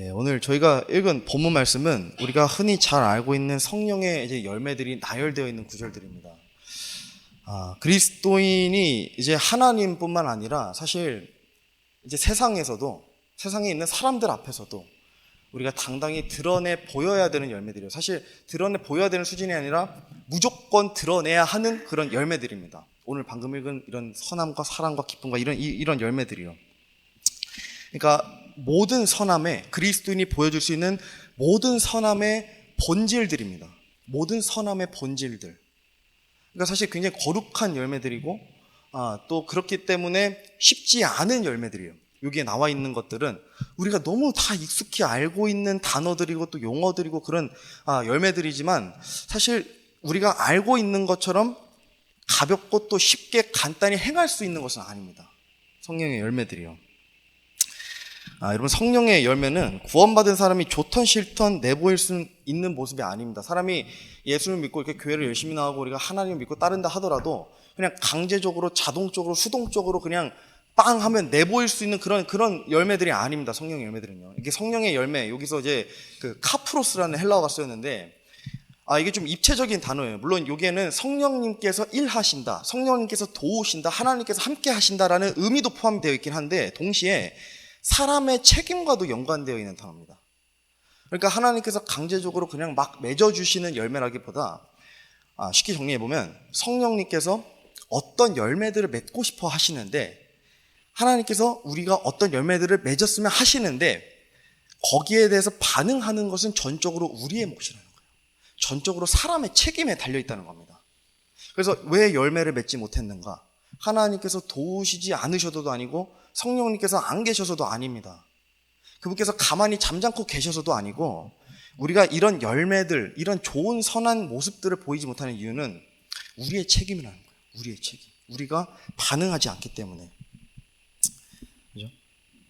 오늘 저희가 읽은 본문 말씀은 우리가 흔히 잘 알고 있는 성령의 이제 열매들이 나열되어 있는 구절들입니다. 그리스도인이 이제 하나님뿐만 아니라 사실 이제 세상에 있는 사람들 앞에서도 우리가 당당히 드러내 보여야 되는 열매들이에요. 사실 드러내 보여야 되는 수준이 아니라 무조건 드러내야 하는 그런 열매들입니다. 오늘 방금 읽은 이런 선함과 사랑과 기쁨과 이런 열매들이요. 그러니까 모든 선함에 그리스도인이 보여줄 수 있는 모든 선함의 본질들입니다. 모든 선함의 본질들. 그러니까 사실 굉장히 거룩한 열매들이고 또 그렇기 때문에 쉽지 않은 열매들이에요. 여기에 나와 있는 것들은 우리가 너무 다 익숙히 알고 있는 단어들이고 또 용어들이고 그런 열매들이지만 사실 우리가 알고 있는 것처럼 가볍고 또 쉽게 간단히 행할 수 있는 것은 아닙니다. 성령의 열매들이요. 여러분, 성령의 열매는 구원받은 사람이 좋던 싫던 내보일 수 있는 모습이 아닙니다. 사람이 예수를 믿고 이렇게 교회를 열심히 나가고 우리가 하나님을 믿고 따른다 하더라도 그냥 강제적으로 자동적으로 수동적으로 그냥 빵 하면 내보일 수 있는 그런 열매들이 아닙니다. 성령의 열매들은요. 이게 성령의 열매, 여기서 이제 그 카프로스라는 헬라어가 쓰였는데 이게 좀 입체적인 단어예요. 물론 여기에는 성령님께서 일하신다, 성령님께서 도우신다, 하나님께서 함께 하신다라는 의미도 포함되어 있긴 한데 동시에 사람의 책임과도 연관되어 있는 단어입니다. 그러니까 하나님께서 강제적으로 그냥 막 맺어주시는 열매라기보다 쉽게 정리해보면 성령님께서 어떤 열매들을 맺고 싶어 하시는데 하나님께서 우리가 어떤 열매들을 맺었으면 하시는데 거기에 대해서 반응하는 것은 전적으로 우리의 몫이라는 거예요. 전적으로 사람의 책임에 달려있다는 겁니다. 그래서 왜 열매를 맺지 못했는가? 하나님께서 도우시지 않으셔도도 아니고 성령님께서 안 계셔서도 아닙니다. 그분께서 가만히 잠잠고 계셔서도 아니고 우리가 이런 열매들, 이런 좋은 선한 모습들을 보이지 못하는 이유는 우리의 책임이라는 거예요. 우리의 책임. 우리가 반응하지 않기 때문에. 그죠?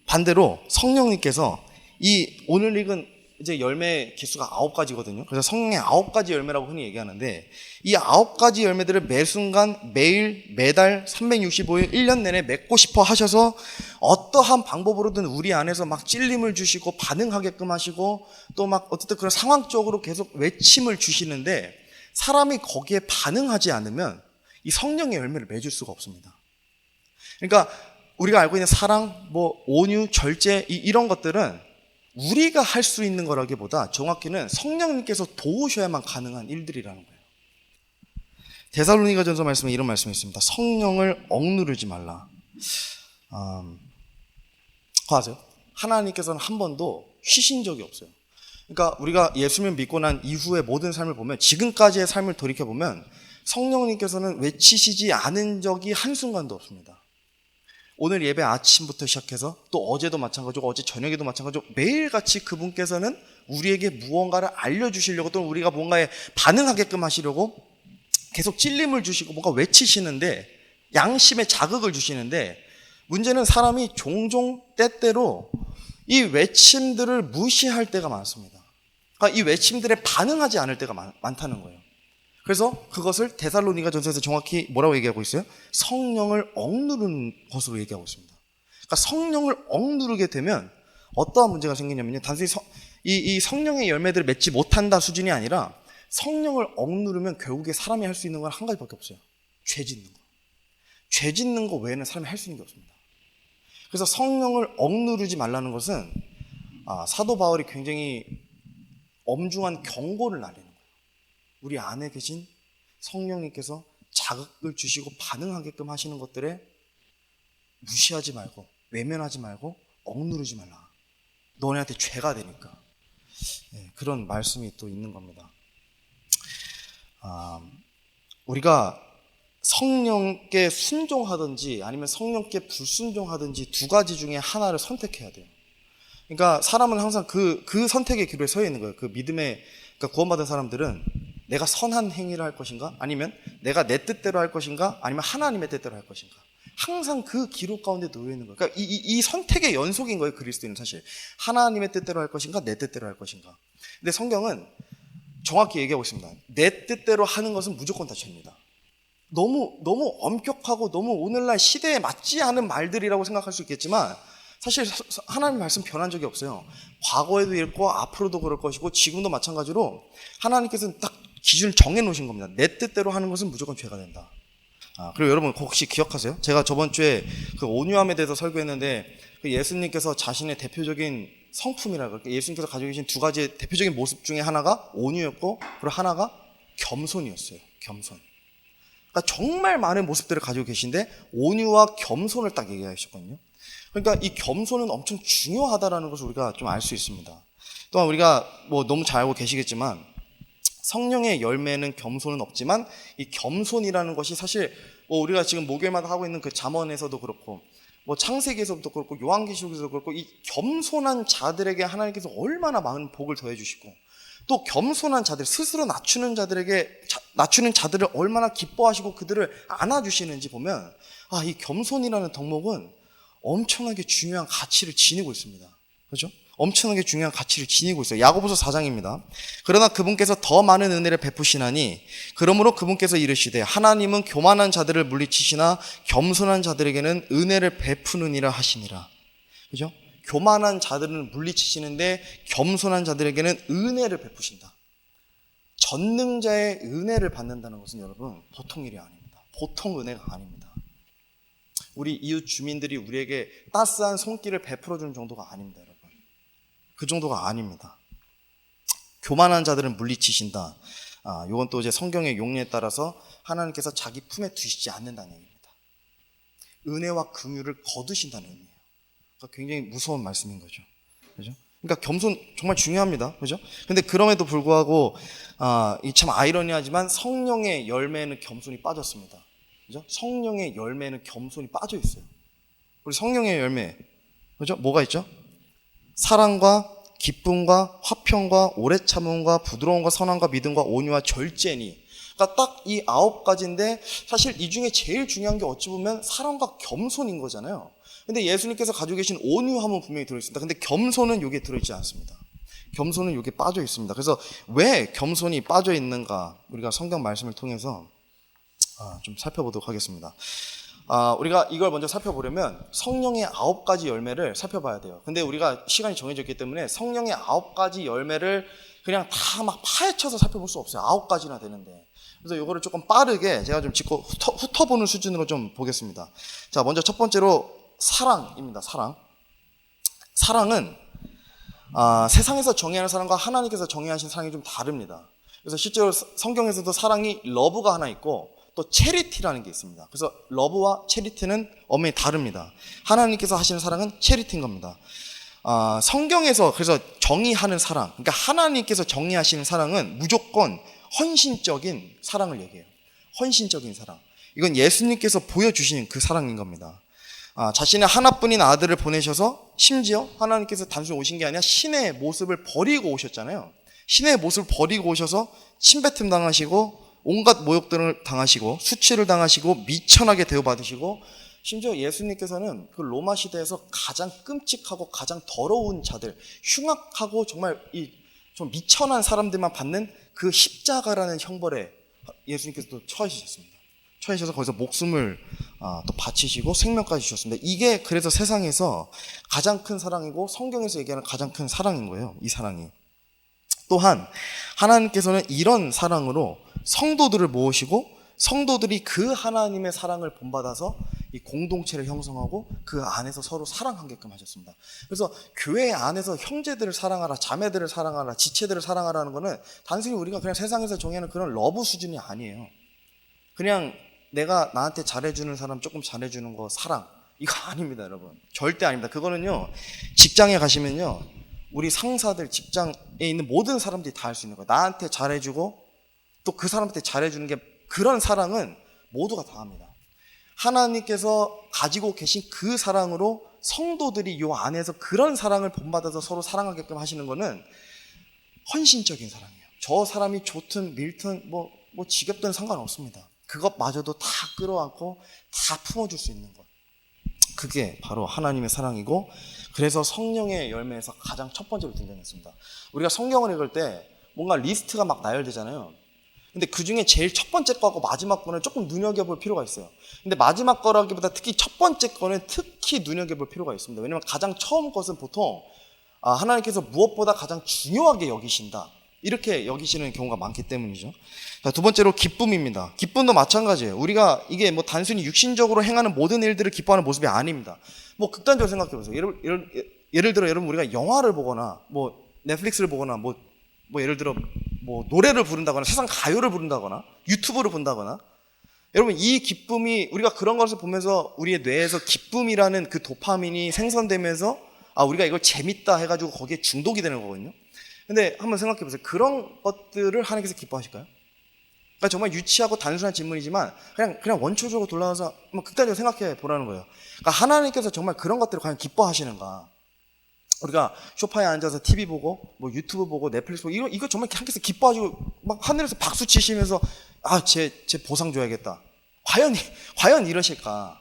반대로 성령님께서 이 오늘 읽은 이제 열매 개수가 9가지거든요. 그래서 성령의 9가지 열매라고 흔히 얘기하는데 이 9가지 열매들을 매 순간 매일 매달 365일 1년 내내 맺고 싶어 하셔서 어떠한 방법으로든 우리 안에서 막 찔림을 주시고 반응하게끔 하시고 또 막 어쨌든 그런 상황적으로 계속 외침을 주시는데 사람이 거기에 반응하지 않으면 이 성령의 열매를 맺을 수가 없습니다. 그러니까 우리가 알고 있는 사랑, 온유, 절제 이런 것들은 우리가 할 수 있는 거라기보다 정확히는 성령님께서 도우셔야만 가능한 일들이라는 거예요. 데살로니가전서 말씀에 이런 말씀이 있습니다. 성령을 억누르지 말라. 그거 아세요? 하나님께서는 한 번도 쉬신 적이 없어요. 그러니까 우리가 예수님을 믿고 난 이후의 모든 삶을 보면 지금까지의 삶을 돌이켜보면 성령님께서는 외치시지 않은 적이 한순간도 없습니다. 오늘 예배 아침부터 시작해서 또 어제도 마찬가지고 어제 저녁에도 마찬가지고 매일같이 그분께서는 우리에게 무언가를 알려주시려고 또는 우리가 뭔가에 반응하게끔 하시려고 계속 찔림을 주시고 뭔가 외치시는데 양심에 자극을 주시는데 문제는 사람이 종종 때때로 이 외침들을 무시할 때가 많습니다. 그러니까 이 외침들에 반응하지 않을 때가 많다는 거예요. 그래서 그것을 데살로니가전서에서 정확히 뭐라고 얘기하고 있어요? 성령을 억누르는 것으로 얘기하고 있습니다. 그러니까 성령을 억누르게 되면 어떠한 문제가 생기냐면요. 단순히 이 성령의 열매들을 맺지 못한다 수준이 아니라 성령을 억누르면 결국에 사람이 할 수 있는 건 한 가지밖에 없어요. 죄 짓는 거. 죄 짓는 거 외에는 사람이 할 수 있는 게 없습니다. 그래서 성령을 억누르지 말라는 것은 사도 바울이 굉장히 엄중한 경고를 날리는 거예요. 우리 안에 계신 성령님께서 자극을 주시고 반응하게끔 하시는 것들에 무시하지 말고 외면하지 말고 억누르지 말라. 너네한테 죄가 되니까. 그런 말씀이 또 있는 겁니다. 우리가 성령께 순종하든지 아니면 성령께 불순종하든지 두 가지 중에 하나를 선택해야 돼요. 그러니까 사람은 항상 그 선택의 기로에 서 있는 거예요. 그 믿음의 그러니까 구원받은 사람들은 내가 선한 행위를 할 것인가? 아니면 내가 내 뜻대로 할 것인가? 아니면 하나님의 뜻대로 할 것인가? 항상 그 기로 가운데 놓여 있는 거예요. 그러니까 이 선택의 연속인 거예요. 그리스도인은 사실 엄하나님의 뜻대로 할 것인가? 내 뜻대로 할 것인가? 근데 성경은 정확히 얘기하고 있습니다. 내 뜻대로 하는 것은 무조건 다 죄입니다. 너무 엄격하고 너무 오늘날 시대에 맞지 않은 말들이라고 생각할 수 있겠지만 사실 하나님 말씀 변한 적이 없어요. 과거에도 이랬고 앞으로도 그럴 것이고 지금도 마찬가지로 하나님께서는 딱 기준을 정해놓으신 겁니다. 내 뜻대로 하는 것은 무조건 죄가 된다. 그리고 여러분 혹시 기억하세요? 제가 저번 주에 그 온유함에 대해서 설교했는데 그 예수님께서 자신의 대표적인 성품이라고, 예수님께서 가지고 계신 두 가지 대표적인 모습 중에 하나가 온유였고 그리고 하나가 겸손이었어요. 겸손. 그러니까 정말 많은 모습들을 가지고 계신데 온유와 겸손을 딱 얘기하셨거든요. 그러니까 이 겸손은 엄청 중요하다라는 것을 우리가 좀 알 수 있습니다. 또한 우리가 뭐 너무 잘 알고 계시겠지만 성령의 열매는 겸손은 없지만 이 겸손이라는 것이 사실 뭐 우리가 지금 목요일마다 하고 있는 그 잠언에서도 그렇고 뭐 창세기에서도 그렇고 요한계시록에서도 그렇고 이 겸손한 자들에게 하나님께서 얼마나 많은 복을 더해 주시고 또 겸손한 자들, 스스로 낮추는 자들을 얼마나 기뻐하시고 그들을 안아주시는지 보면 이 겸손이라는 덕목은 엄청나게 중요한 가치를 지니고 있습니다. 그렇죠? 엄청나게 중요한 가치를 지니고 있어요. 야고보서 4장입니다. 그러나 그분께서 더 많은 은혜를 베푸시나니 그러므로 그분께서 이르시되 하나님은 교만한 자들을 물리치시나 겸손한 자들에게는 은혜를 베푸느니라 하시니라. 그죠? 교만한 자들은 물리치시는데 겸손한 자들에게는 은혜를 베푸신다. 전능자의 은혜를 받는다는 것은 여러분 보통 일이 아닙니다. 보통 은혜가 아닙니다. 우리 이웃 주민들이 우리에게 따스한 손길을 베풀어주는 정도가 아닙니다, 여러분. 그 정도가 아닙니다. 교만한 자들은 물리치신다. 이건 또 이제 성경의 용례에 따라서 하나님께서 자기 품에 두시지 않는다는 얘기입니다. 은혜와 긍휼을 거두신다는 의미예요. 그러니까 굉장히 무서운 말씀인 거죠. 그죠? 그러니까 겸손 정말 중요합니다. 그죠? 근데 그럼에도 불구하고 이 참 아이러니하지만 성령의 열매에는 겸손이 빠졌습니다. 그죠? 성령의 열매는 겸손이 빠져 있어요. 우리 성령의 열매, 그죠? 뭐가 있죠? 사랑과 기쁨과 화평과 오래 참음과 부드러움과 선함과 믿음과 온유와 절제니. 그러니까 딱 이 9가지인데 사실 이 중에 제일 중요한 게 어찌 보면 사랑과 겸손인 거잖아요. 근데 예수님께서 가지고 계신 온유함은 분명히 들어있습니다. 근데 겸손은 여기에 들어있지 않습니다. 겸손은 여기에 빠져 있습니다. 그래서 왜 겸손이 빠져 있는가 우리가 성경 말씀을 통해서 좀 살펴보도록 하겠습니다. 우리가 이걸 먼저 살펴보려면 성령의 9가지 열매를 살펴봐야 돼요. 근데 우리가 시간이 정해져 있기 때문에 성령의 9가지 열매를 그냥 다 막 파헤쳐서 살펴볼 수 없어요. 9가지나 되는데. 그래서 이거를 조금 빠르게 제가 좀 짚고 훑어보는 수준으로 좀 보겠습니다. 자, 먼저 첫 번째로 사랑입니다. 사랑은 세상에서 정의하는 사랑과 하나님께서 정의하신 사랑이 좀 다릅니다. 그래서 실제로 성경에서도 사랑이 러브가 하나 있고 또 체리티라는 게 있습니다. 그래서 러브와 체리티는 엄연히 다릅니다. 하나님께서 하시는 사랑은 체리티인 겁니다. 성경에서 그래서 정의하는 사랑, 그러니까 하나님께서 정의하시는 사랑은 무조건 헌신적인 사랑을 얘기해요. 헌신적인 사랑. 이건 예수님께서 보여주시는 그 사랑인 겁니다. 자신의 하나뿐인 아들을 보내셔서 심지어 하나님께서 단순히 오신 게 아니라 신의 모습을 버리고 오셨잖아요. 신의 모습을 버리고 오셔서 침뱉음 당하시고 온갖 모욕들을 당하시고 수치를 당하시고 미천하게 대우받으시고 심지어 예수님께서는 그 로마 시대에서 가장 끔찍하고 가장 더러운 자들, 흉악하고 정말 좀 미천한 사람들만 받는 그 십자가라는 형벌에 예수님께서 또 처하셨습니다. 처하셔서 거기서 목숨을 또 바치시고 생명까지 주셨습니다. 이게 그래서 세상에서 가장 큰 사랑이고 성경에서 얘기하는 가장 큰 사랑인 거예요. 이 사랑이. 또한 하나님께서는 이런 사랑으로 성도들을 모으시고 성도들이 그 하나님의 사랑을 본받아서 이 공동체를 형성하고 그 안에서 서로 사랑하게끔 하셨습니다. 그래서 교회 안에서 형제들을 사랑하라, 자매들을 사랑하라, 지체들을 사랑하라는 거는 단순히 우리가 그냥 세상에서 정의하는 그런 러브 수준이 아니에요. 그냥 내가 나한테 잘해주는 사람 조금 잘해주는 거 사랑, 이거 아닙니다, 여러분. 절대 아닙니다. 그거는요, 직장에 가시면요, 우리 상사들, 직장에 있는 모든 사람들이 다 할 수 있는 거예요. 나한테 잘해주고 또 그 사람한테 잘해주는 게, 그런 사랑은 모두가 다 합니다. 하나님께서 가지고 계신 그 사랑으로 성도들이 이 안에서 그런 사랑을 본받아서 서로 사랑하게끔 하시는 거는 헌신적인 사랑이에요. 저 사람이 좋든 밀든 뭐 지겹든 상관없습니다. 그것마저도 다 끌어안고 다 품어줄 수 있는 것, 그게 바로 하나님의 사랑이고, 그래서 성령의 열매에서 가장 첫 번째로 등장했습니다. 우리가 성경을 읽을 때 뭔가 리스트가 막 나열되잖아요. 근데 그 중에 제일 첫 번째 거하고 마지막 거는 조금 눈여겨볼 필요가 있어요. 근데 마지막 거라기보다 특히 첫 번째 거는 특히 눈여겨볼 필요가 있습니다. 왜냐면 가장 처음 것은 보통 하나님께서 무엇보다 가장 중요하게 여기신다, 이렇게 여기시는 경우가 많기 때문이죠. 자, 두 번째로 기쁨입니다. 기쁨도 마찬가지예요. 우리가 이게 뭐 단순히 육신적으로 행하는 모든 일들을 기뻐하는 모습이 아닙니다. 뭐 극단적으로 생각해 보세요. 예를 들어 여러분, 우리가 영화를 보거나 뭐 넷플릭스를 보거나 뭐 예를 들어 뭐 노래를 부른다거나 세상 가요를 부른다거나 유튜브를 본다거나, 여러분 이 기쁨이, 우리가 그런 것을 보면서 우리의 뇌에서 기쁨이라는 그 도파민이 생성되면서 우리가 이걸 재밌다 해가지고 거기에 중독이 되는 거거든요. 근데 한번 생각해 보세요. 그런 것들을 하나님께서 기뻐하실까요? 그러니까 정말 유치하고 단순한 질문이지만 그냥 원초적으로 돌아가서 한번 극단적으로 생각해 보라는 거예요. 그러니까 하나님께서 정말 그런 것들을 과연 기뻐하시는가? 우리가 소파에 앉아서 TV 보고 뭐 유튜브 보고 넷플릭스 보고 이거 정말 하나님께서 기뻐하시고 막 하늘에서 박수 치시면서 제 보상 줘야겠다, 과연 이러실까?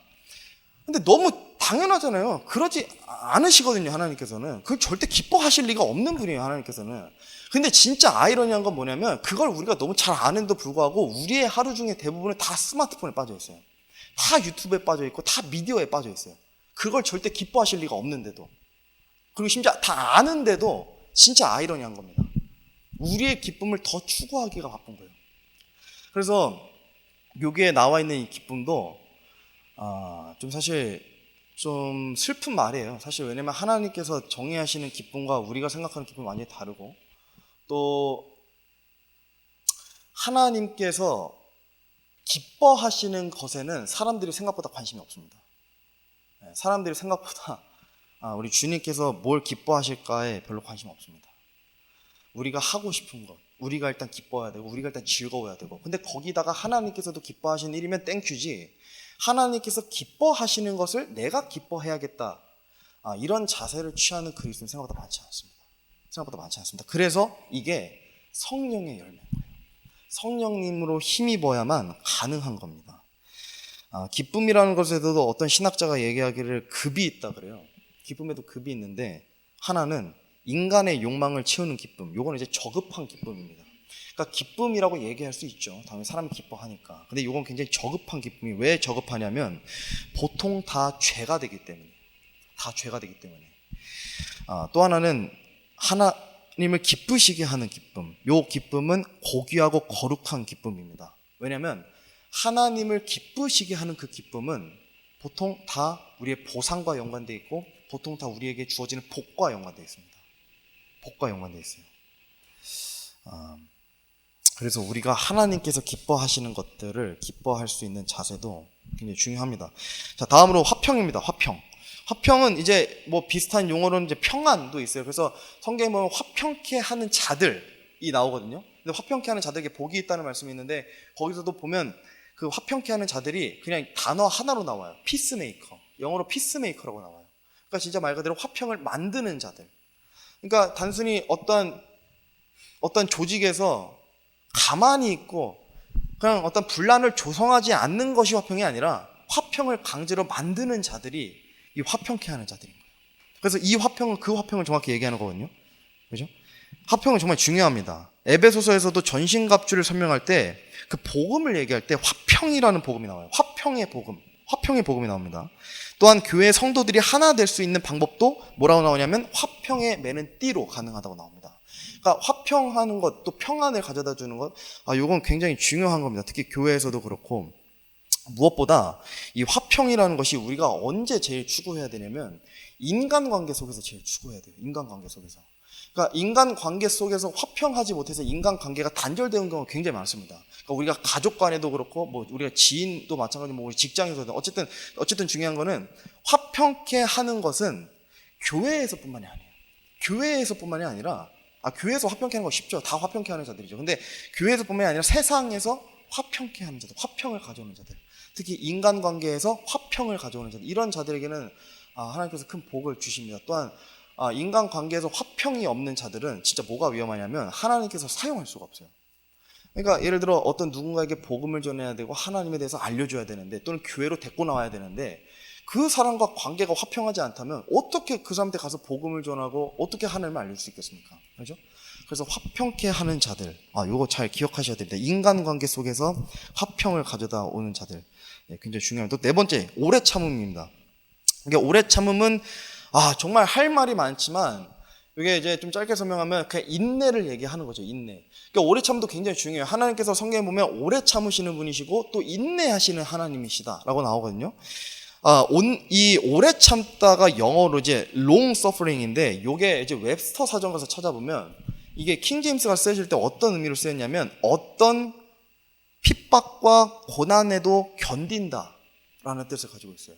근데 너무 당연하잖아요. 그러지 않으시거든요. 하나님께서는 그걸 절대 기뻐하실 리가 없는 분이에요. 하나님께서는. 근데 진짜 아이러니한 건 뭐냐면, 그걸 우리가 너무 잘 아는데도 불구하고 우리의 하루 중에 대부분은 다 스마트폰에 빠져 있어요. 다 유튜브에 빠져 있고 다 미디어에 빠져 있어요. 그걸 절대 기뻐하실 리가 없는데도, 그리고 심지어 다 아는데도 진짜 아이러니한 겁니다. 우리의 기쁨을 더 추구하기가 바쁜 거예요. 그래서 여기에 나와 있는 이 기쁨도 좀 사실 좀 슬픈 말이에요. 사실 왜냐면 하나님께서 정의하시는 기쁨과 우리가 생각하는 기쁨이 완전히 다르고, 또 하나님께서 기뻐하시는 것에는 사람들이 생각보다 관심이 없습니다. 사람들이 생각보다 우리 주님께서 뭘 기뻐하실까에 별로 관심 없습니다. 우리가 하고 싶은 것, 우리가 일단 기뻐해야 되고 우리가 일단 즐거워야 되고, 근데 거기다가 하나님께서도 기뻐하시는 일이면 땡큐지, 하나님께서 기뻐하시는 것을 내가 기뻐해야겠다, 이런 자세를 취하는 그리스도는 생각보다 많지 않습니다. 그래서 이게 성령의 열매인 거예요. 성령님으로 힘입어야만 가능한 겁니다. 기쁨이라는 것에도 어떤 신학자가 얘기하기를 급이 있다 그래요. 기쁨에도 급이 있는데, 하나는 인간의 욕망을 채우는 기쁨, 요거는 이제 저급한 기쁨입니다. 그러니까 기쁨이라고 얘기할 수 있죠. 당연히 사람이 기뻐하니까. 근데 이건 굉장히 저급한 기쁨이, 왜 저급하냐면 보통 다 죄가 되기 때문에. 또 하나는 하나님을 기쁘시게 하는 기쁨. 요 기쁨은 고귀하고 거룩한 기쁨입니다. 왜냐하면 하나님을 기쁘시게 하는 그 기쁨은 보통 다 우리의 보상과 연관되어 있고, 보통 다 우리에게 주어지는 복과 연관되어 있습니다. 복과 연관되어 있어요. 그래서 우리가 하나님께서 기뻐하시는 것들을 기뻐할 수 있는 자세도 굉장히 중요합니다. 자, 다음으로 화평입니다. 화평은 이제 뭐 비슷한 용어로는 이제 평안도 있어요. 그래서 성경에 보면 화평케 하는 자들이 나오거든요. 근데 화평케 하는 자들에게 복이 있다는 말씀이 있는데, 거기서도 보면 그 화평케 하는 자들이 그냥 단어 하나로 나와요. 피스메이커. 영어로 피스메이커라고 나와요. 그러니까 진짜 말 그대로 화평을 만드는 자들. 그러니까 단순히 어떤 조직에서 가만히 있고 그냥 어떤 분란을 조성하지 않는 것이 화평이 아니라, 화평을 강제로 만드는 자들이 이 화평케 하는 자들인 거예요. 그래서 이 화평은 그 화평을 정확히 얘기하는 거거든요. 그죠? 화평은 정말 중요합니다. 에베소서에서도 전신갑주를 설명할 때 그 복음을 얘기할 때 화평이라는 복음이 나와요. 화평의 복음이 나옵니다. 또한 교회 성도들이 하나 될 수 있는 방법도 뭐라고 나오냐면 화평에 매는 띠로 가능하다고 나옵니다. 그러니까 화평하는 것, 또 평안을 가져다 주는 것, 이건 굉장히 중요한 겁니다. 특히 교회에서도 그렇고. 무엇보다 이 화평이라는 것이 우리가 언제 제일 추구해야 되냐면 인간관계 속에서 제일 추구해야 돼요. 인간관계 속에서. 그러니까 인간관계 속에서 화평하지 못해서 인간관계가 단절되는 경우가 굉장히 많습니다. 그러니까 우리가 가족 간에도 그렇고, 뭐 우리가 지인도 마찬가지고, 뭐 우리 직장에서도 어쨌든 중요한 거는, 화평케 하는 것은 교회에서뿐만이 아니라 교회에서 화평케 하는 거 쉽죠. 다 화평케 하는 자들이죠. 근데 교회에서뿐만이 아니라 세상에서 화평케 하는 자들, 화평을 가져오는 자들, 특히 인간관계에서 화평을 가져오는 자들, 이런 자들에게는 하나님께서 큰 복을 주십니다. 또한 인간관계에서 화평이 없는 자들은 진짜 뭐가 위험하냐면 하나님께서 사용할 수가 없어요. 그러니까 예를 들어 어떤 누군가에게 복음을 전해야 되고 하나님에 대해서 알려줘야 되는데, 또는 교회로 데리고 나와야 되는데, 그 사람과 관계가 화평하지 않다면 어떻게 그 사람한테 가서 복음을 전하고 어떻게 하나님을 알릴 수 있겠습니까? 그렇죠? 그래서 화평케 하는 자들, 요거 잘 기억하셔야 됩니다. 인간관계 속에서 화평을 가져다 오는 자들, 굉장히 중요합니다. 또 네 번째, 오래 참음입니다. 이게 오래 참음은 정말 할 말이 많지만 이게 이제 좀 짧게 설명하면 그냥 인내를 얘기하는 거죠. 인내. 그러니까 오래 참도 굉장히 중요해요. 하나님께서 성경에 보면 오래 참으시는 분이시고 또 인내하시는 하나님이시다라고 나오거든요. 이 오래 참다가 영어로 이제 long suffering인데, 요게 이제 웹스터 사전 가서 찾아보면 이게 킹 제임스가 쓰실 때 어떤 의미로 쓰였냐면 어떤 핍박과 고난에도 견딘다라는 뜻을 가지고 있어요.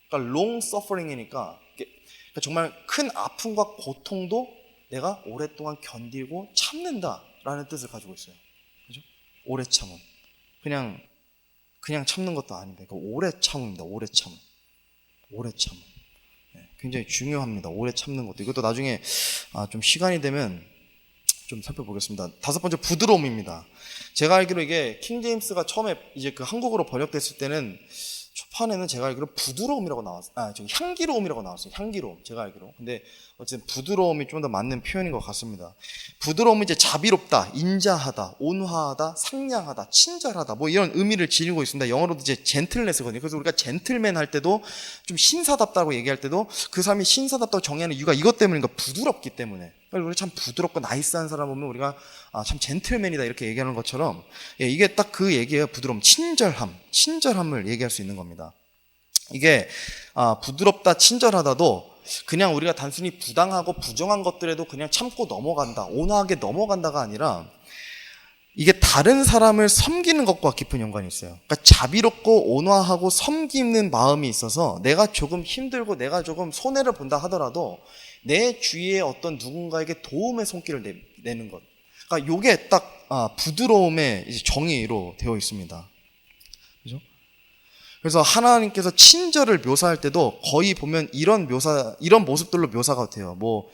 그러니까 long suffering이니까 정말 큰 아픔과 고통도 내가 오랫동안 견디고 참는다라는 뜻을 가지고 있어요. 그죠? 오래 참음. 그냥 참는 것도 아닌데, 오래 참음입니다. 오래 참음. 오래 참음. 굉장히 중요합니다. 오래 참는 것도. 이것도 나중에 좀 시간이 되면 좀 살펴보겠습니다. 다섯 번째, 부드러움입니다. 제가 알기로 이게 킹 제임스가 처음에 이제 그 한국어로 번역됐을 때는 초판에는 제가 알기로 부드러움이라고 나왔어요. 향기로움이라고 나왔어요. 향기로움. 제가 알기로. 근데 어쨌든 부드러움이 좀 더 맞는 표현인 것 같습니다. 부드러움은 이제 자비롭다, 인자하다, 온화하다, 상냥하다, 친절하다, 뭐 이런 의미를 지니고 있습니다. 영어로도 이제 젠틀네스거든요. 그래서 우리가 젠틀맨 할 때도 좀 신사답다고 얘기할 때도 그 사람이 신사답다고 정의하는 이유가 이것 때문인가, 부드럽기 때문에. 우리 참 부드럽고 나이스한 사람 보면 우리가 참 젠틀맨이다 이렇게 얘기하는 것처럼, 이게 딱 그 얘기예요. 부드러움, 친절함을 얘기할 수 있는 겁니다. 이게 부드럽다, 친절하다도 그냥 우리가 단순히 부당하고 부정한 것들에도 그냥 참고 넘어간다, 온화하게 넘어간다가 아니라 이게 다른 사람을 섬기는 것과 깊은 연관이 있어요. 그러니까 자비롭고 온화하고 섬기는 마음이 있어서 내가 조금 힘들고 내가 조금 손해를 본다 하더라도 내 주위에 어떤 누군가에게 도움의 손길을 내는 것. 그러니까 이게 딱 부드러움의 이제 정의로 되어 있습니다. 그죠? 그래서 하나님께서 친절을 묘사할 때도 거의 보면 이런 모습들로 묘사가 돼요. 뭐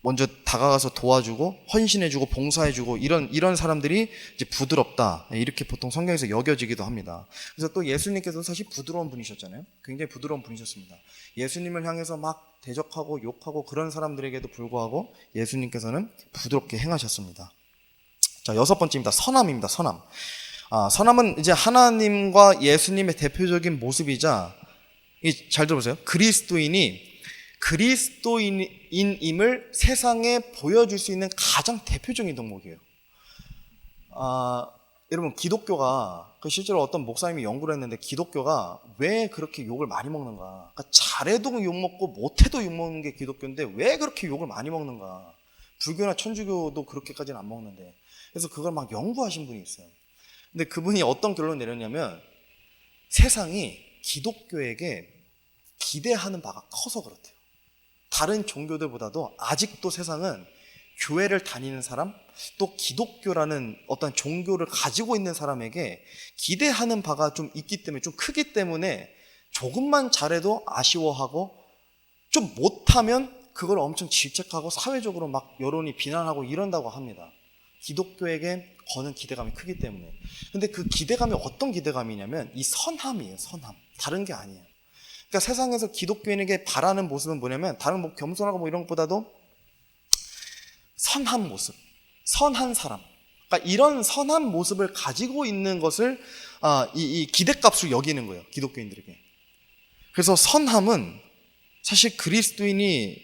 먼저 다가가서 도와주고 헌신해주고 봉사해주고 이런 사람들이 이제 부드럽다, 이렇게 보통 성경에서 여겨지기도 합니다. 그래서 또 예수님께서는 사실 부드러운 분이셨잖아요. 굉장히 부드러운 분이셨습니다. 예수님을 향해서 막 대적하고 욕하고 그런 사람들에게도 불구하고 예수님께서는 부드럽게 행하셨습니다. 자, 여섯 번째입니다. 선함입니다. 선함. 선함은 이제 하나님과 예수님의 대표적인 모습이자, 잘 들어보세요. 그리스도인임을 세상에 보여줄 수 있는 가장 대표적인 덕목이에요. 여러분, 기독교가 실제로 어떤 목사님이 연구를 했는데 기독교가 왜 그렇게 욕을 많이 먹는가? 그러니까 잘해도 욕 먹고 못해도 욕 먹는 게 기독교인데 왜 그렇게 욕을 많이 먹는가? 불교나 천주교도 그렇게까지는 안 먹는데. 그래서 그걸 막 연구하신 분이 있어요. 근데 그분이 어떤 결론을 내렸냐면 세상이 기독교에게 기대하는 바가 커서 그렇대요. 다른 종교들보다도 아직도 세상은 교회를 다니는 사람, 또 기독교라는 어떤 종교를 가지고 있는 사람에게 기대하는 바가 좀 있기 때문에, 좀 크기 때문에 조금만 잘해도 아쉬워하고 좀 못하면 그걸 엄청 질책하고 사회적으로 막 여론이 비난하고 이런다고 합니다. 기독교에게 거는 기대감이 크기 때문에. 근데 그 기대감이 어떤 기대감이냐면 이 선함이에요. 선함. 다른 게 아니에요. 그러니까 세상에서 기독교인에게 바라는 모습은 뭐냐면 다른 뭐 겸손하고 뭐 이런 것보다도 선한 모습, 선한 사람. 그러니까 이런 선한 모습을 가지고 있는 것을 이 기대값으로 여기는 거예요. 기독교인들에게. 그래서 선함은 사실 그리스도인이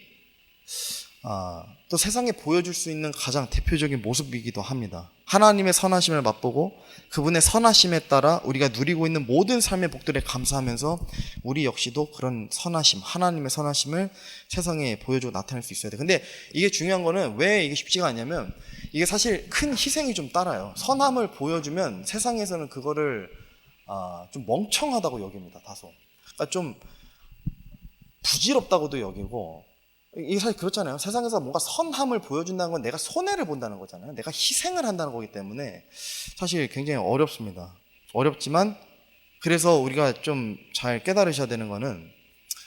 또 세상에 보여줄 수 있는 가장 대표적인 모습이기도 합니다. 하나님의 선하심을 맛보고 그분의 선하심에 따라 우리가 누리고 있는 모든 삶의 복들에 감사하면서 우리 역시도 그런 선하심, 하나님의 선하심을 세상에 보여주고 나타낼 수 있어야 돼요. 근데 이게 중요한 거는 왜 이게 쉽지가 않냐면 이게 사실 큰 희생이 좀 따라요. 선함을 보여주면 세상에서는 그거를 좀 멍청하다고 여깁니다. 다소. 그러니까 좀 부질없다고도 여기고, 이게 사실 그렇잖아요. 세상에서 뭔가 선함을 보여준다는 건 내가 손해를 본다는 거잖아요. 내가 희생을 한다는 거기 때문에 사실 굉장히 어렵습니다. 어렵지만 그래서 우리가 좀 잘 깨달으셔야 되는 거는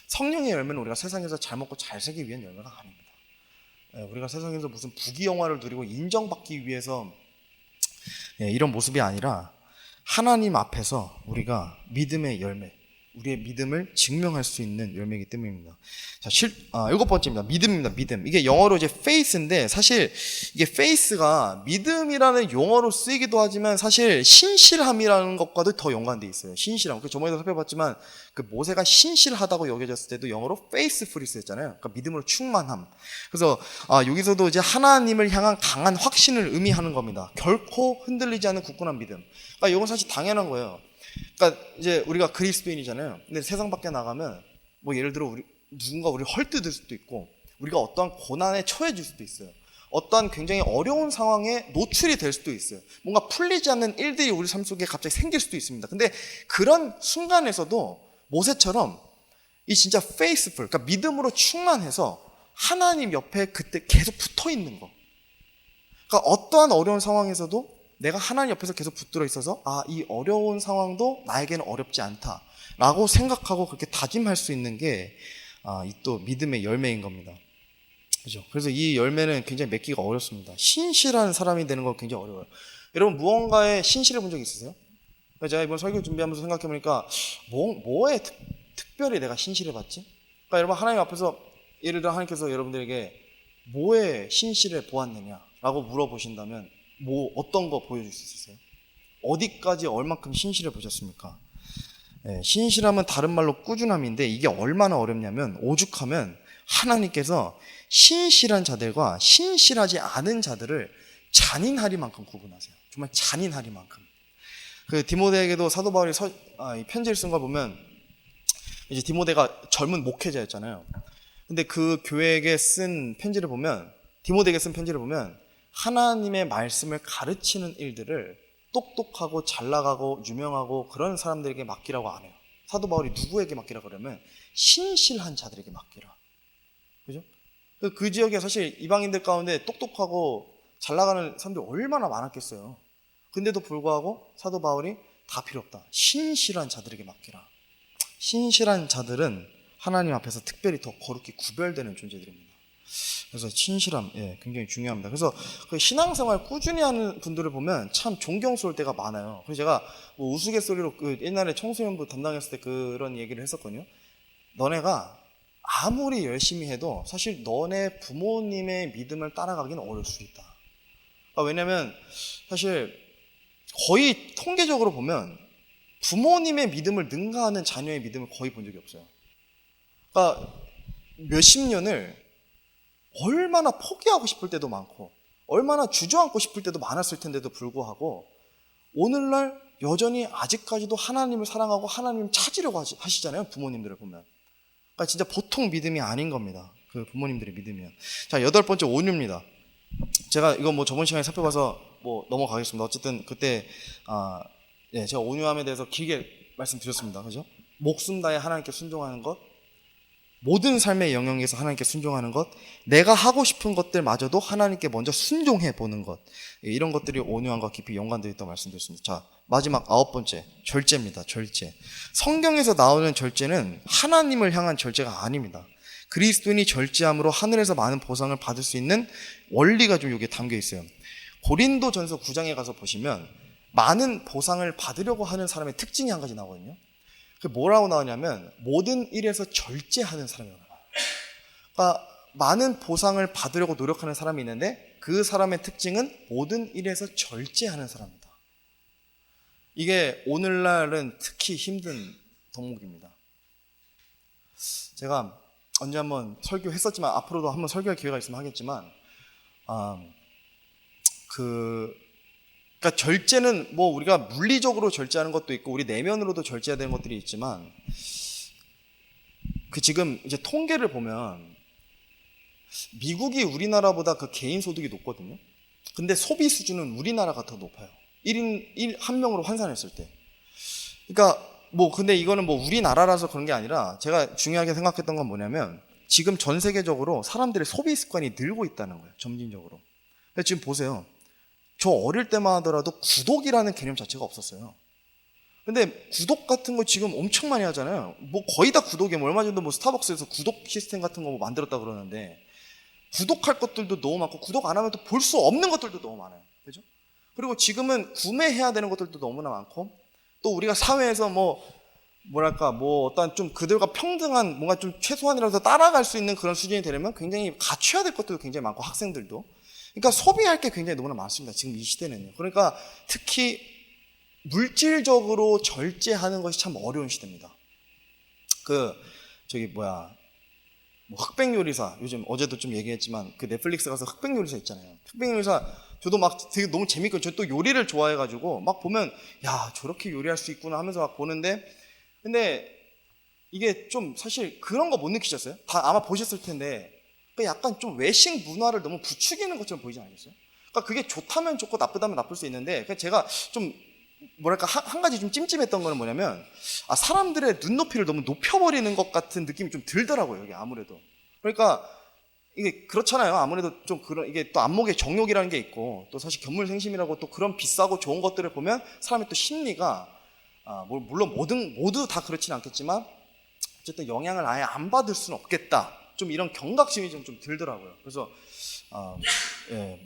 성령의 열매는 우리가 세상에서 잘 먹고 잘 살기 위한 열매가 아닙니다. 우리가 세상에서 무슨 부귀영화를 누리고 인정받기 위해서 이런 모습이 아니라 하나님 앞에서 우리가 믿음의 열매, 우리의 믿음을 증명할 수 있는 열매이기 때문입니다. 자, 일곱 번째입니다. 믿음입니다. 믿음. 이게 영어로 이제 faith인데, 사실 이게 faith가 믿음이라는 용어로 쓰이기도 하지만 사실 신실함이라는 것과도 더 연관되어 있어요. 신실함. 그 저번에도 살펴봤지만 그 모세가 신실하다고 여겨졌을 때도 영어로 faithful이 쓰였잖아요. 그러니까 믿음으로 충만함. 그래서 여기서도 이제 하나님을 향한 강한 확신을 의미하는 겁니다. 결코 흔들리지 않는 굳건한 믿음. 그러니까 이건 사실 당연한 거예요. 그러니까 이제 우리가 그리스도인이잖아요. 근데 세상 밖에 나가면 뭐 예를 들어 누군가 우리를 헐뜯을 수도 있고, 우리가 어떠한 고난에 처해질 수도 있어요. 어떠한 굉장히 어려운 상황에 노출이 될 수도 있어요. 뭔가 풀리지 않는 일들이 우리 삶 속에 갑자기 생길 수도 있습니다. 근데 그런 순간에서도 모세처럼 이 진짜 faithful, 그러니까 믿음으로 충만해서 하나님 옆에 그때 계속 붙어 있는 거. 그러니까 어떠한 어려운 상황에서도 내가 하나님 옆에서 계속 붙들어 있어서 이 어려운 상황도 나에게는 어렵지 않다라고 생각하고 그렇게 다짐할 수 있는 게 이 또 믿음의 열매인 겁니다. 그죠? 그래서 이 열매는 굉장히 맺기가 어렵습니다. 신실한 사람이 되는 건 굉장히 어려워요. 여러분 무언가에 신실해 본 적 있으세요? 제가 이번 설교 준비하면서 생각해 보니까 뭐에 특별히 내가 신실해 봤지? 그러니까 여러분 하나님 앞에서 예를 들어 하나님께서 여러분들에게 뭐에 신실해 보았느냐라고 물어보신다면 어떤 거 보여줄 수 있으세요? 어디까지 얼만큼 신실해 보셨습니까? 신실함은 다른 말로 꾸준함인데 이게 얼마나 어렵냐면 오죽하면 하나님께서 신실한 자들과 신실하지 않은 자들을 잔인하리만큼 구분하세요. 정말 잔인하리만큼. 그 디모데에게도 사도 바울이 편지를 쓴 거 보면 이제 디모데가 젊은 목회자였잖아요. 근데 그 교회에게 쓴 편지를 보면, 디모데에게 쓴 편지를 보면 하나님의 말씀을 가르치는 일들을 똑똑하고 잘 나가고 유명하고 그런 사람들에게 맡기라고 안 해요. 사도 바울이 누구에게 맡기라고 그러면 신실한 자들에게 맡기라. 그죠? 그 지역에 사실 이방인들 가운데 똑똑하고 잘 나가는 사람들이 얼마나 많았겠어요. 근데도 불구하고 사도 바울이 다 필요 없다. 신실한 자들에게 맡기라. 신실한 자들은 하나님 앞에서 특별히 더 거룩히 구별되는 존재들입니다. 그래서 신실함, 굉장히 중요합니다. 그래서 그 신앙생활 꾸준히 하는 분들을 보면 참 존경스러울 때가 많아요. 그래서 제가 뭐 우스갯소리로 옛날에 청소년부 담당했을 때 그런 얘기를 했었거든요. 너네가 아무리 열심히 해도 사실 너네 부모님의 믿음을 따라가기는 어려울 수 있다. 그러니까 왜냐면 사실 거의 통계적으로 보면 부모님의 믿음을 능가하는 자녀의 믿음을 거의 본 적이 없어요. 그러니까 몇십 년을 얼마나 포기하고 싶을 때도 많고 얼마나 주저앉고 싶을 때도 많았을 텐데도 불구하고 오늘날 여전히 아직까지도 하나님을 사랑하고 하나님을 찾으려고 하시잖아요. 부모님들을 보면. 그러니까 진짜 보통 믿음이 아닌 겁니다. 그 부모님들의 믿으면. 자, 8번째 온유입니다. 제가 이거 뭐 저번 시간에 살펴봐서 뭐 넘어가겠습니다. 어쨌든 그때 제가 온유함에 대해서 길게 말씀드렸습니다. 그죠? 목숨 다해 하나님께 순종하는 것, 모든 삶의 영역에서 하나님께 순종하는 것, 내가 하고 싶은 것들마저도 하나님께 먼저 순종해 보는 것, 이런 것들이 온유함과 깊이 연관되어 있다고 말씀드렸습니다. 자, 마지막 9번째, 절제입니다. 절제. 성경에서 나오는 절제는 하나님을 향한 절제가 아닙니다. 그리스도인이 절제함으로 하늘에서 많은 보상을 받을 수 있는 원리가 좀 여기에 담겨 있어요. 고린도전서 9장에 가서 보시면 많은 보상을 받으려고 하는 사람의 특징이 한 가지 나오거든요. 그 뭐라고 나오냐면 모든 일에서 절제하는 사람이라고 나와요. 그러니까 많은 보상을 받으려고 노력하는 사람이 있는데 그 사람의 특징은 모든 일에서 절제하는 사람이다. 이게 오늘날은 특히 힘든 덕목입니다. 제가 언제 한번 설교했었지만 앞으로도 한번 설교할 기회가 있으면 하겠지만 그러니까 절제는 뭐 우리가 물리적으로 절제하는 것도 있고 우리 내면으로도 절제해야 되는 것들이 있지만 지금 이제 통계를 보면 미국이 우리나라보다 그 개인 소득이 높거든요. 근데 소비 수준은 우리나라가 더 높아요. 1인 한 명으로 환산했을 때. 그러니까 뭐 근데 이거는 뭐 우리나라라서 그런 게 아니라 제가 중요하게 생각했던 건 뭐냐면 지금 전 세계적으로 사람들의 소비 습관이 늘고 있다는 거예요. 점진적으로. 지금 보세요. 저 어릴 때만 하더라도 구독이라는 개념 자체가 없었어요. 근데 구독 같은 거 지금 엄청 많이 하잖아요. 뭐 거의 다 구독이에요. 얼마 전도 뭐 스타벅스에서 구독 시스템 같은 거 뭐 만들었다 그러는데 구독할 것들도 너무 많고 구독 안 하면 또 볼 수 없는 것들도 너무 많아요. 그죠? 그리고 지금은 구매해야 되는 것들도 너무나 많고 또 우리가 사회에서 뭐 뭐랄까 뭐 어떤 좀 그들과 평등한 뭔가 좀 최소한이라도 따라갈 수 있는 그런 수준이 되려면 굉장히 갖춰야 될 것들도 굉장히 많고, 학생들도. 그러니까 소비할 게 굉장히 너무나 많습니다, 지금 이 시대는요. 그러니까 특히 물질적으로 절제하는 것이 참 어려운 시대입니다. 뭐 흑백요리사, 요즘 어제도 좀 얘기했지만 그 넷플릭스 가서 흑백요리사 있잖아요. 흑백요리사 저도 막 되게 너무 재밌고, 저 또 요리를 좋아해가지고 막 보면 야 저렇게 요리할 수 있구나 하면서 막 보는데, 근데 이게 좀 사실 그런 거 못 느끼셨어요? 다 아마 보셨을 텐데 약간 좀 외식 문화를 너무 부추기는 것처럼 보이지 않으셨어요? 그러니까 그게 좋다면 좋고 나쁘다면 나쁠 수 있는데, 제가 좀 뭐랄까 한 가지 좀 찜찜했던 거는 뭐냐면, 사람들의 눈높이를 너무 높여버리는 것 같은 느낌이 좀 들더라고요, 이게 아무래도. 그러니까 이게 그렇잖아요. 아무래도 좀 그런, 이게 또 안목의 정욕이라는 게 있고, 또 사실 견물생심이라고 또 그런 비싸고 좋은 것들을 보면 사람의 또 심리가, 물론 모두 다 그렇진 않겠지만 어쨌든 영향을 아예 안 받을 수는 없겠다, 좀 이런 경각심이 좀 들더라고요. 그래서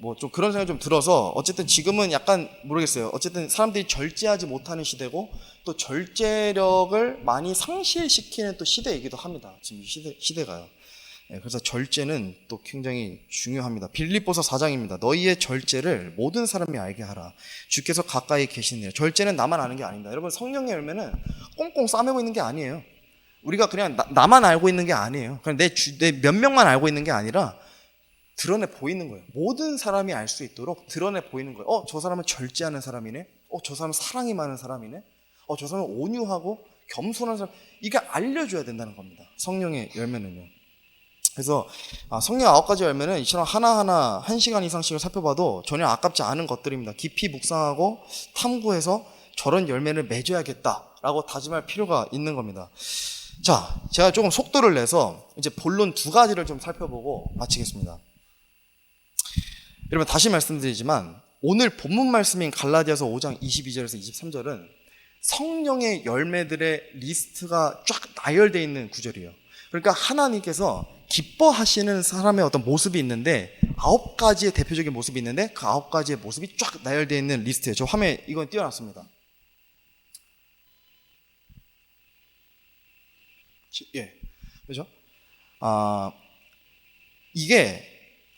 뭐 좀 그런 생각이 좀 들어서, 어쨌든 지금은 약간 모르겠어요. 어쨌든 사람들이 절제하지 못하는 시대고, 또 절제력을 많이 상실시키는 또 시대이기도 합니다, 지금 이 시대가요. 그래서 절제는 또 굉장히 중요합니다. 빌립보서 4장입니다. 너희의 절제를 모든 사람이 알게 하라. 주께서 가까이 계시네요. 절제는 나만 아는 게 아닙니다. 여러분, 성령의 열매는 꽁꽁 싸매고 있는 게 아니에요. 우리가 그냥 나만 알고 있는 게 아니에요. 그냥 내 몇 명만 알고 있는 게 아니라 드러내 보이는 거예요. 모든 사람이 알 수 있도록 드러내 보이는 거예요. 저 사람은 절제하는 사람이네. 저 사람은 사랑이 많은 사람이네. 저 사람은 온유하고 겸손한 사람. 이게 알려줘야 된다는 겁니다, 성령의 열매는요. 그래서 성령 9가지 열매는 이처럼 하나하나 1시간 이상씩을 살펴봐도 전혀 아깝지 않은 것들입니다. 깊이 묵상하고 탐구해서 저런 열매를 맺어야겠다라고 다짐할 필요가 있는 겁니다. 자, 제가 조금 속도를 내서 이제 본론 2가지를 좀 살펴보고 마치겠습니다. 여러분, 다시 말씀드리지만 오늘 본문 말씀인 갈라디아서 5장 22절에서 23절은 성령의 열매들의 리스트가 쫙 나열되어 있는 구절이에요. 그러니까 하나님께서 기뻐하시는 사람의 어떤 모습이 있는데, 9가지의 대표적인 모습이 있는데 그 9가지의 모습이 쫙 나열되어 있는 리스트예요. 저 화면에 이건 띄워놨습니다. 예, 그죠? 이게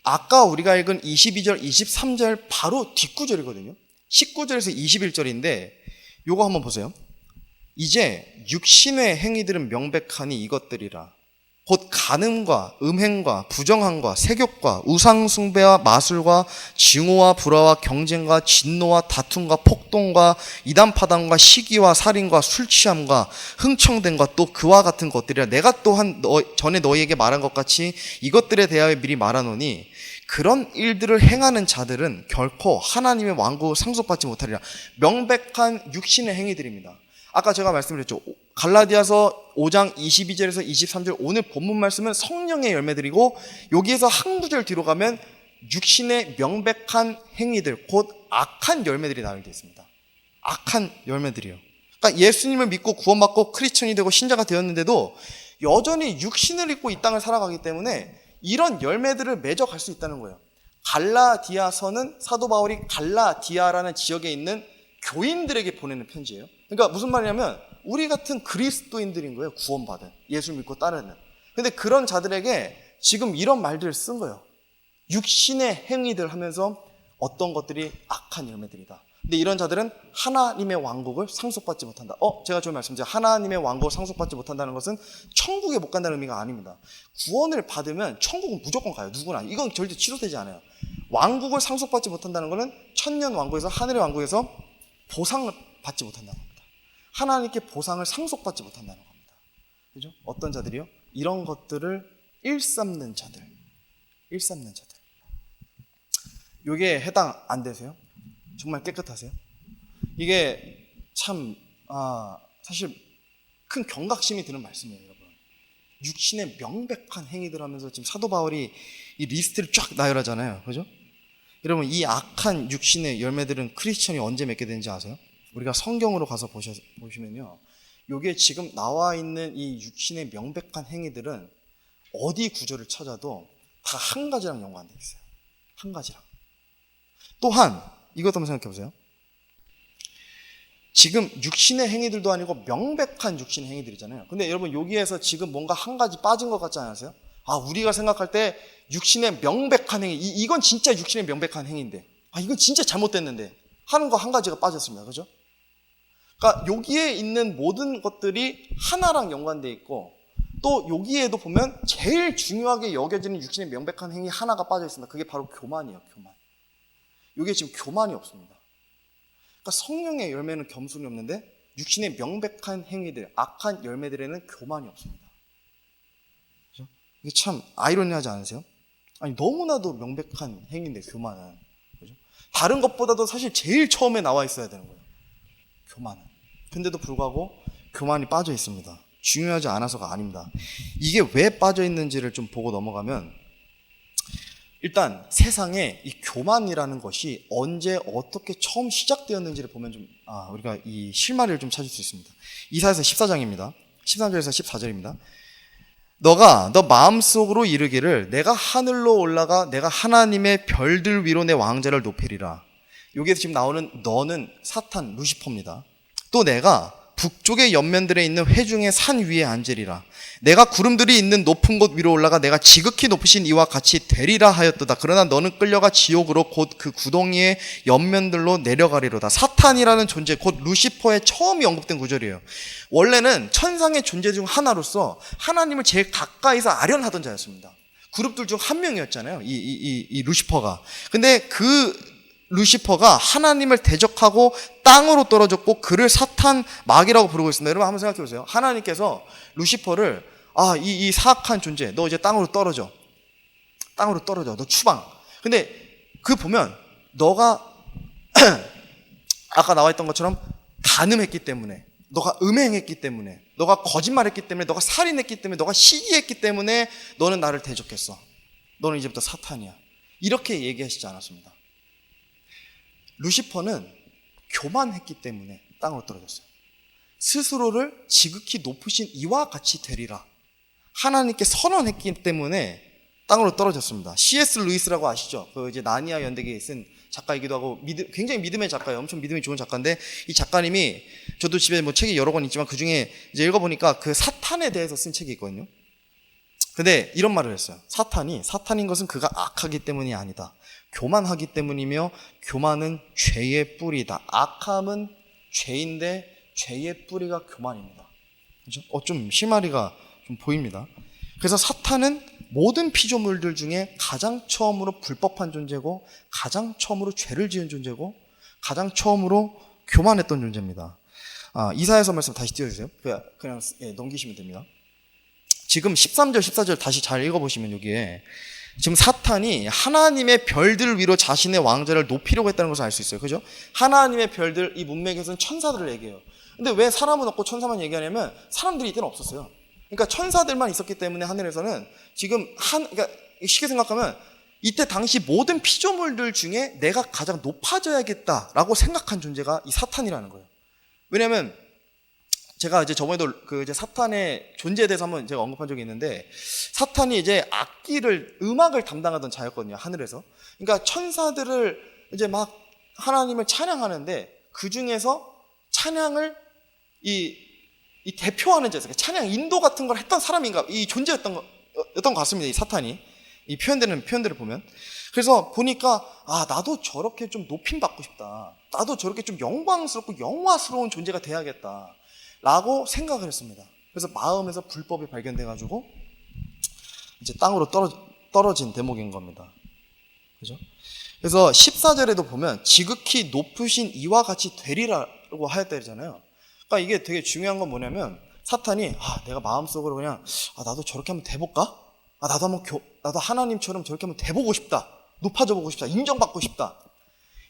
아까 우리가 읽은 22절, 23절 바로 뒷구절이거든요. 19절에서 21절인데 요거 한번 보세요. 이제 육신의 행위들은 명백하니 이것들이라. 곧 간음과 음행과 부정함과 세욕과 우상숭배와 마술과 증오와 불화와 경쟁과 진노와 다툼과 폭동과 이단파당과 시기와 살인과 술취함과 흥청됨과 또 그와 같은 것들이라. 내가 또한 전에 너희에게 말한 것 같이 이것들에 대하여 미리 말하노니 그런 일들을 행하는 자들은 결코 하나님의 왕국을 상속받지 못하리라. 명백한 육신의 행위들입니다. 아까 제가 말씀드렸죠. 갈라디아서 5장 22절에서 23절 오늘 본문 말씀은 성령의 열매들이고, 여기에서 한 구절 뒤로 가면 육신의 명백한 행위들, 곧 악한 열매들이 나열되어 있습니다. 악한 열매들이요. 그러니까 예수님을 믿고 구원받고 크리스천이 되고 신자가 되었는데도 여전히 육신을 입고 이 땅을 살아가기 때문에 이런 열매들을 맺어갈 수 있다는 거예요. 갈라디아서는 사도 바울이 갈라디아라는 지역에 있는 교인들에게 보내는 편지예요. 그러니까 무슨 말이냐면 우리 같은 그리스도인들인 거예요. 구원받은, 예수 믿고 따르는. 근데 그런 자들에게 지금 이런 말들을 쓴 거예요. 육신의 행위들 하면서 어떤 것들이 악한 열매들이다. 근데 이런 자들은 하나님의 왕국을 상속받지 못한다. 제가 좀 말씀드려요. 하나님의 왕국을 상속받지 못한다는 것은 천국에 못 간다는 의미가 아닙니다. 구원을 받으면 천국은 무조건 가요. 누구나. 이건 절대 취소되지 않아요. 왕국을 상속받지 못한다는 것은 천년 왕국에서, 하늘의 왕국에서 보상을 받지 못한다는 겁니다. 하나님께 보상을 상속받지 못한다는 겁니다. 그죠? 어떤 자들이요? 이런 것들을 일삼는 자들. 요게 해당 안 되세요? 정말 깨끗하세요? 이게 참 사실 큰 경각심이 드는 말씀이에요, 여러분. 육신의 명백한 행위들 하면서 지금 사도 바울이 이 리스트를 쫙 나열하잖아요. 그죠? 여러분, 이 악한 육신의 열매들은 크리스천이 언제 맺게 되는지 아세요? 우리가 성경으로 가서 보시면요, 요게 지금 나와 있는 이 육신의 명백한 행위들은 어디 구절을 찾아도 다 한 가지랑 연관되어 있어요. 한 가지랑. 또한 이것 한번 생각해 보세요. 지금 육신의 행위들도 아니고 명백한 육신의 행위들이잖아요. 근데 여러분 여기에서 지금 뭔가 한 가지 빠진 것 같지 않으세요? 아, 우리가 생각할 때 육신의 명백한 행위, 이건 진짜 육신의 명백한 행위인데, 아, 이건 진짜 잘못됐는데 하는 거 한 가지가 빠졌습니다. 그죠? 그러니까 여기에 있는 모든 것들이 하나랑 연관되어 있고, 또 여기에도 보면 제일 중요하게 여겨지는 육신의 명백한 행위 하나가 빠져 있습니다. 그게 바로 교만이에요. 교만. 이게 지금 교만이 없습니다. 그러니까 성령의 열매는 겸손이 없는데 육신의 명백한 행위들, 악한 열매들에는 교만이 없습니다. 그렇죠? 이게 참 아이러니하지 않으세요? 아니, 너무나도 명백한 행위인데 교만은. 그렇죠? 다른 것보다도 사실 제일 처음에 나와 있어야 되는 거예요. 교만은. 근데도 불구하고 교만이 빠져 있습니다. 중요하지 않아서가 아닙니다. 이게 왜 빠져 있는지를 좀 보고 넘어가면, 일단 세상에 이 교만이라는 것이 언제 어떻게 처음 시작되었는지를 보면 좀 우리가 이 실마리를 좀 찾을 수 있습니다. 이사야서 14장입니다. 13절에서 14절입니다. 너가 너 마음속으로 이르기를 내가 하늘로 올라가 내가 하나님의 별들 위로 내 왕자를 높이리라. 여기에서 지금 나오는 너는 사탄 루시퍼입니다. 또 내가 북쪽의 옆면들에 있는 회중의 산 위에 앉으리라. 내가 구름들이 있는 높은 곳 위로 올라가 내가 지극히 높으신 이와 같이 되리라 하였도다. 그러나 너는 끌려가 지옥으로 곧 그 구덩이의 옆면들로 내려가리로다. 사탄이라는 존재, 곧 루시퍼의 처음이 언급된 구절이에요. 원래는 천상의 존재 중 하나로서 하나님을 제일 가까이서 아련하던 자였습니다. 그룹들 중 한 명이었잖아요, 이 루시퍼가. 근데 그 루시퍼가 하나님을 대적하고 땅으로 떨어졌고 그를 사탄 마귀라고 부르고 있습니다. 여러분 한번 생각해 보세요. 하나님께서 루시퍼를 이 사악한 존재, 너 이제 땅으로 떨어져. 땅으로 떨어져. 너 추방. 근데 그 보면 너가 아까 나와 있던 것처럼 간음했기 때문에, 너가 음행했기 때문에, 너가 거짓말했기 때문에, 너가 살인했기 때문에, 너가 시기했기 때문에 너는 나를 대적했어. 너는 이제부터 사탄이야. 이렇게 얘기하시지 않았습니다. 루시퍼는 교만했기 때문에 땅으로 떨어졌어요. 스스로를 지극히 높으신 이와 같이 되리라 하나님께 선언했기 때문에 땅으로 떨어졌습니다. C.S. 루이스라고 아시죠? 그 이제 나니아 연대기에 쓴 작가이기도 하고 굉장히 믿음의 작가예요. 엄청 믿음이 좋은 작가인데, 이 작가님이, 저도 집에 뭐 책이 여러 권 있지만 그 중에 이제 읽어보니까 그 사탄에 대해서 쓴 책이 있거든요. 근데 이런 말을 했어요. 사탄인 것은 그가 악하기 때문이 아니다. 교만하기 때문이며 교만은 죄의 뿌리다. 악함은 죄인데 죄의 뿌리가 교만입니다. 그렇죠? 좀 실마리가 좀 보입니다. 그래서 사탄은 모든 피조물들 중에 가장 처음으로 불법한 존재고, 가장 처음으로 죄를 지은 존재고, 가장 처음으로 교만했던 존재입니다. 이사야서 말씀 다시 띄워주세요. 그냥 넘기시면 됩니다. 지금 13절, 14절 다시 잘 읽어보시면 여기에 지금 사탄이 하나님의 별들 위로 자신의 왕자를 높이려고 했다는 것을 알 수 있어요. 그죠? 하나님의 별들, 이 문맥에서는 천사들을 얘기해요. 근데 왜 사람은 없고 천사만 얘기하냐면 사람들이 이때는 없었어요. 그러니까 천사들만 있었기 때문에 하늘에서는 지금 그러니까 쉽게 생각하면 이때 당시 모든 피조물들 중에 내가 가장 높아져야겠다라고 생각한 존재가 이 사탄이라는 거예요. 왜냐하면 제가 이제 저번에도 이제 사탄의 존재에 대해서 한번 제가 언급한 적이 있는데, 사탄이 이제 음악을 담당하던 자였거든요, 하늘에서. 그러니까 천사들을 이제 막 하나님을 찬양하는데, 그 중에서 찬양을 이 대표하는 자였어요. 찬양 인도 같은 걸 했던 사람인가, 이 존재였던 것 같습니다, 이 사탄이. 이 표현들을 보면. 그래서 보니까, 나도 저렇게 좀 높임 받고 싶다. 나도 저렇게 좀 영광스럽고 영화스러운 존재가 돼야겠다. 라고 생각을 했습니다. 그래서 마음에서 불법이 발견돼가지고 이제 땅으로 떨어진 대목인 겁니다. 그죠? 그래서 14절에도 보면 지극히 높으신 이와 같이 되리라고 하였다 그러잖아요. 그러니까 이게 되게 중요한 건 뭐냐면, 사탄이 내가 마음속으로 그냥 나도 저렇게 한번 돼볼까? 나도 하나님처럼 저렇게 한번 돼보고 싶다. 높아져 보고 싶다. 인정받고 싶다.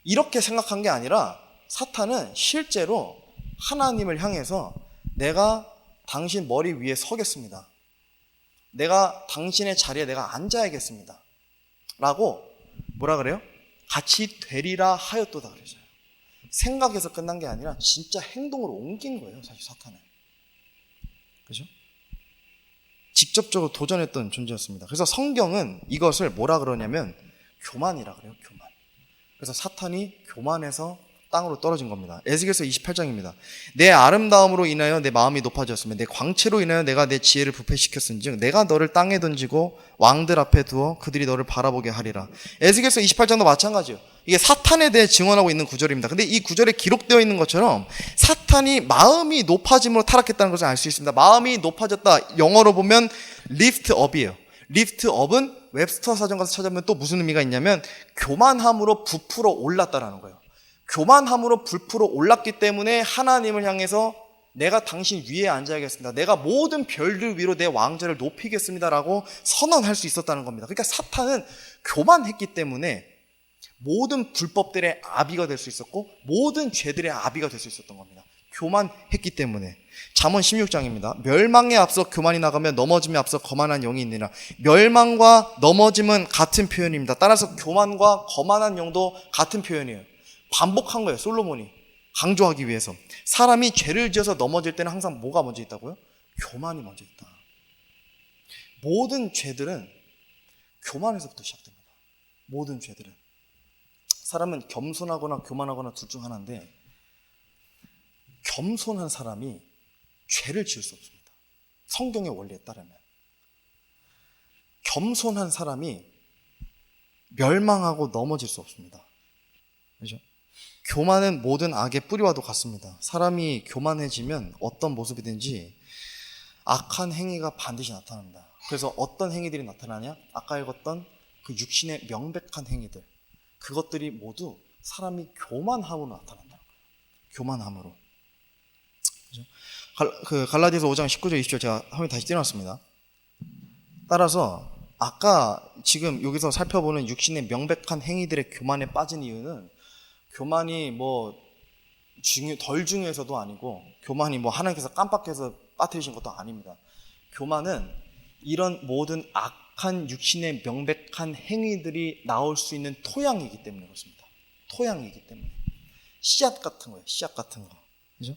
이렇게 생각한 게 아니라, 사탄은 실제로 하나님을 향해서 내가 당신 머리 위에 서겠습니다. 내가 당신의 자리에 내가 앉아야겠습니다. 라고 뭐라 그래요? 같이 되리라 하였도다 그러죠. 생각에서 끝난 게 아니라 진짜 행동으로 옮긴 거예요, 사실 사탄은. 그죠? 직접적으로 도전했던 존재였습니다. 그래서 성경은 이것을 뭐라 그러냐면 교만이라 그래요, 교만. 그래서 사탄이 교만해서 땅으로 떨어진 겁니다. 에스겔서 28장입니다. 내 아름다움으로 인하여 내 마음이 높아졌으며 내 광채로 인하여 내가 내 지혜를 부패시켰은즉 내가 너를 땅에 던지고 왕들 앞에 두어 그들이 너를 바라보게 하리라. 에스겔서 28장도 마찬가지예요. 이게 사탄에 대해 증언하고 있는 구절입니다. 근데 이 구절에 기록되어 있는 것처럼 사탄이 마음이 높아짐으로 타락했다는 것을 알 수 있습니다. 마음이 높아졌다. 영어로 보면 lift up이에요. lift up은 웹스터 사전 가서 찾아보면 또 무슨 의미가 있냐면 교만함으로 부풀어 올랐다라는 거예요. 교만함으로 부풀어 올랐기 때문에 하나님을 향해서 내가 당신 위에 앉아야겠습니다. 내가 모든 별들 위로 내 왕좌를 높이겠습니다라고 선언할 수 있었다는 겁니다. 그러니까 사탄은 교만했기 때문에 모든 불법들의 아비가 될 수 있었고 모든 죄들의 아비가 될 수 있었던 겁니다. 교만했기 때문에. 잠언 16장입니다. 멸망에 앞서 교만이 나가면 넘어짐에 앞서 거만한 영이 있느니라. 멸망과 넘어짐은 같은 표현입니다. 따라서 교만과 거만한 영도 같은 표현이에요. 반복한 거예요. 솔로몬이 강조하기 위해서. 사람이 죄를 지어서 넘어질 때는 항상 뭐가 먼저 있다고요? 교만이 먼저 있다. 모든 죄들은 교만에서부터 시작됩니다. 모든 죄들은. 사람은 겸손하거나 교만하거나 둘 중 하나인데 겸손한 사람이 죄를 지을 수 없습니다. 성경의 원리에 따르면. 겸손한 사람이 멸망하고 넘어질 수 없습니다. 그렇죠? 교만은 모든 악의 뿌리와도 같습니다. 사람이 교만해지면 어떤 모습이든지 악한 행위가 반드시 나타납니다. 그래서 어떤 행위들이 나타나냐? 아까 읽었던 그 육신의 명백한 행위들, 그것들이 모두 사람이 교만함으로 나타난다는 거예요. 교만함으로. 갈라디아서 5장 19절 20절 제가 화면 다시 띄워놨습니다. 따라서 아까 지금 여기서 살펴보는 육신의 명백한 행위들의 교만에 빠진 이유는 교만이 뭐 덜 중요해서도 아니고 교만이 뭐 하나님께서 깜빡해서 빠뜨리신 것도 아닙니다. 교만은 이런 모든 악한 육신의 명백한 행위들이 나올 수 있는 토양이기 때문에 그렇습니다. 토양이기 때문에. 씨앗 같은 거예요. 씨앗 같은 거. 그죠?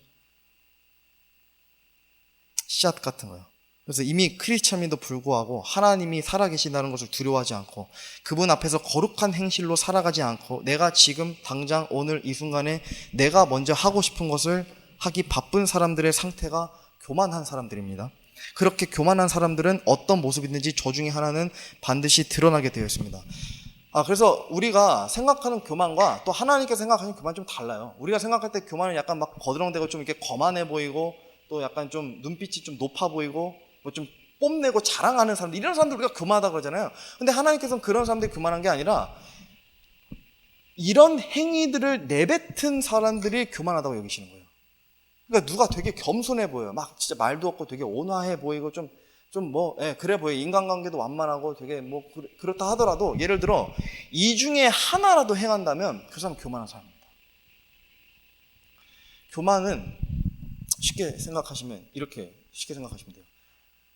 씨앗 같은 거예요. 그래서 이미 크리스찬임에도 불구하고 하나님이 살아계신다는 것을 두려워하지 않고 그분 앞에서 거룩한 행실로 살아가지 않고 내가 지금 당장 오늘 이 순간에 내가 먼저 하고 싶은 것을 하기 바쁜 사람들의 상태가 교만한 사람들입니다. 그렇게 교만한 사람들은 어떤 모습이든지 저 중에 하나는 반드시 드러나게 되어 있습니다. 그래서 우리가 생각하는 교만과 또 하나님께서 생각하는 교만이 좀 달라요. 우리가 생각할 때 교만은 약간 막 거드렁대고 좀 이렇게 거만해 보이고 또 약간 좀 눈빛이 좀 높아 보이고 뭐 좀 뽐내고 자랑하는 사람들, 이런 사람들 우리가 교만하다 그러잖아요. 근데 하나님께서는 그런 사람들이 교만한 게 아니라 이런 행위들을 내뱉은 사람들이 교만하다고 여기시는 거예요. 그러니까 누가 되게 겸손해 보여요. 막 진짜 말도 없고 되게 온화해 보이고 그래 보여. 인간관계도 완만하고 되게 뭐 그렇다 하더라도 예를 들어 이 중에 하나라도 행한다면 그 사람은 교만한 사람입니다. 교만은 이렇게 쉽게 생각하시면 돼요.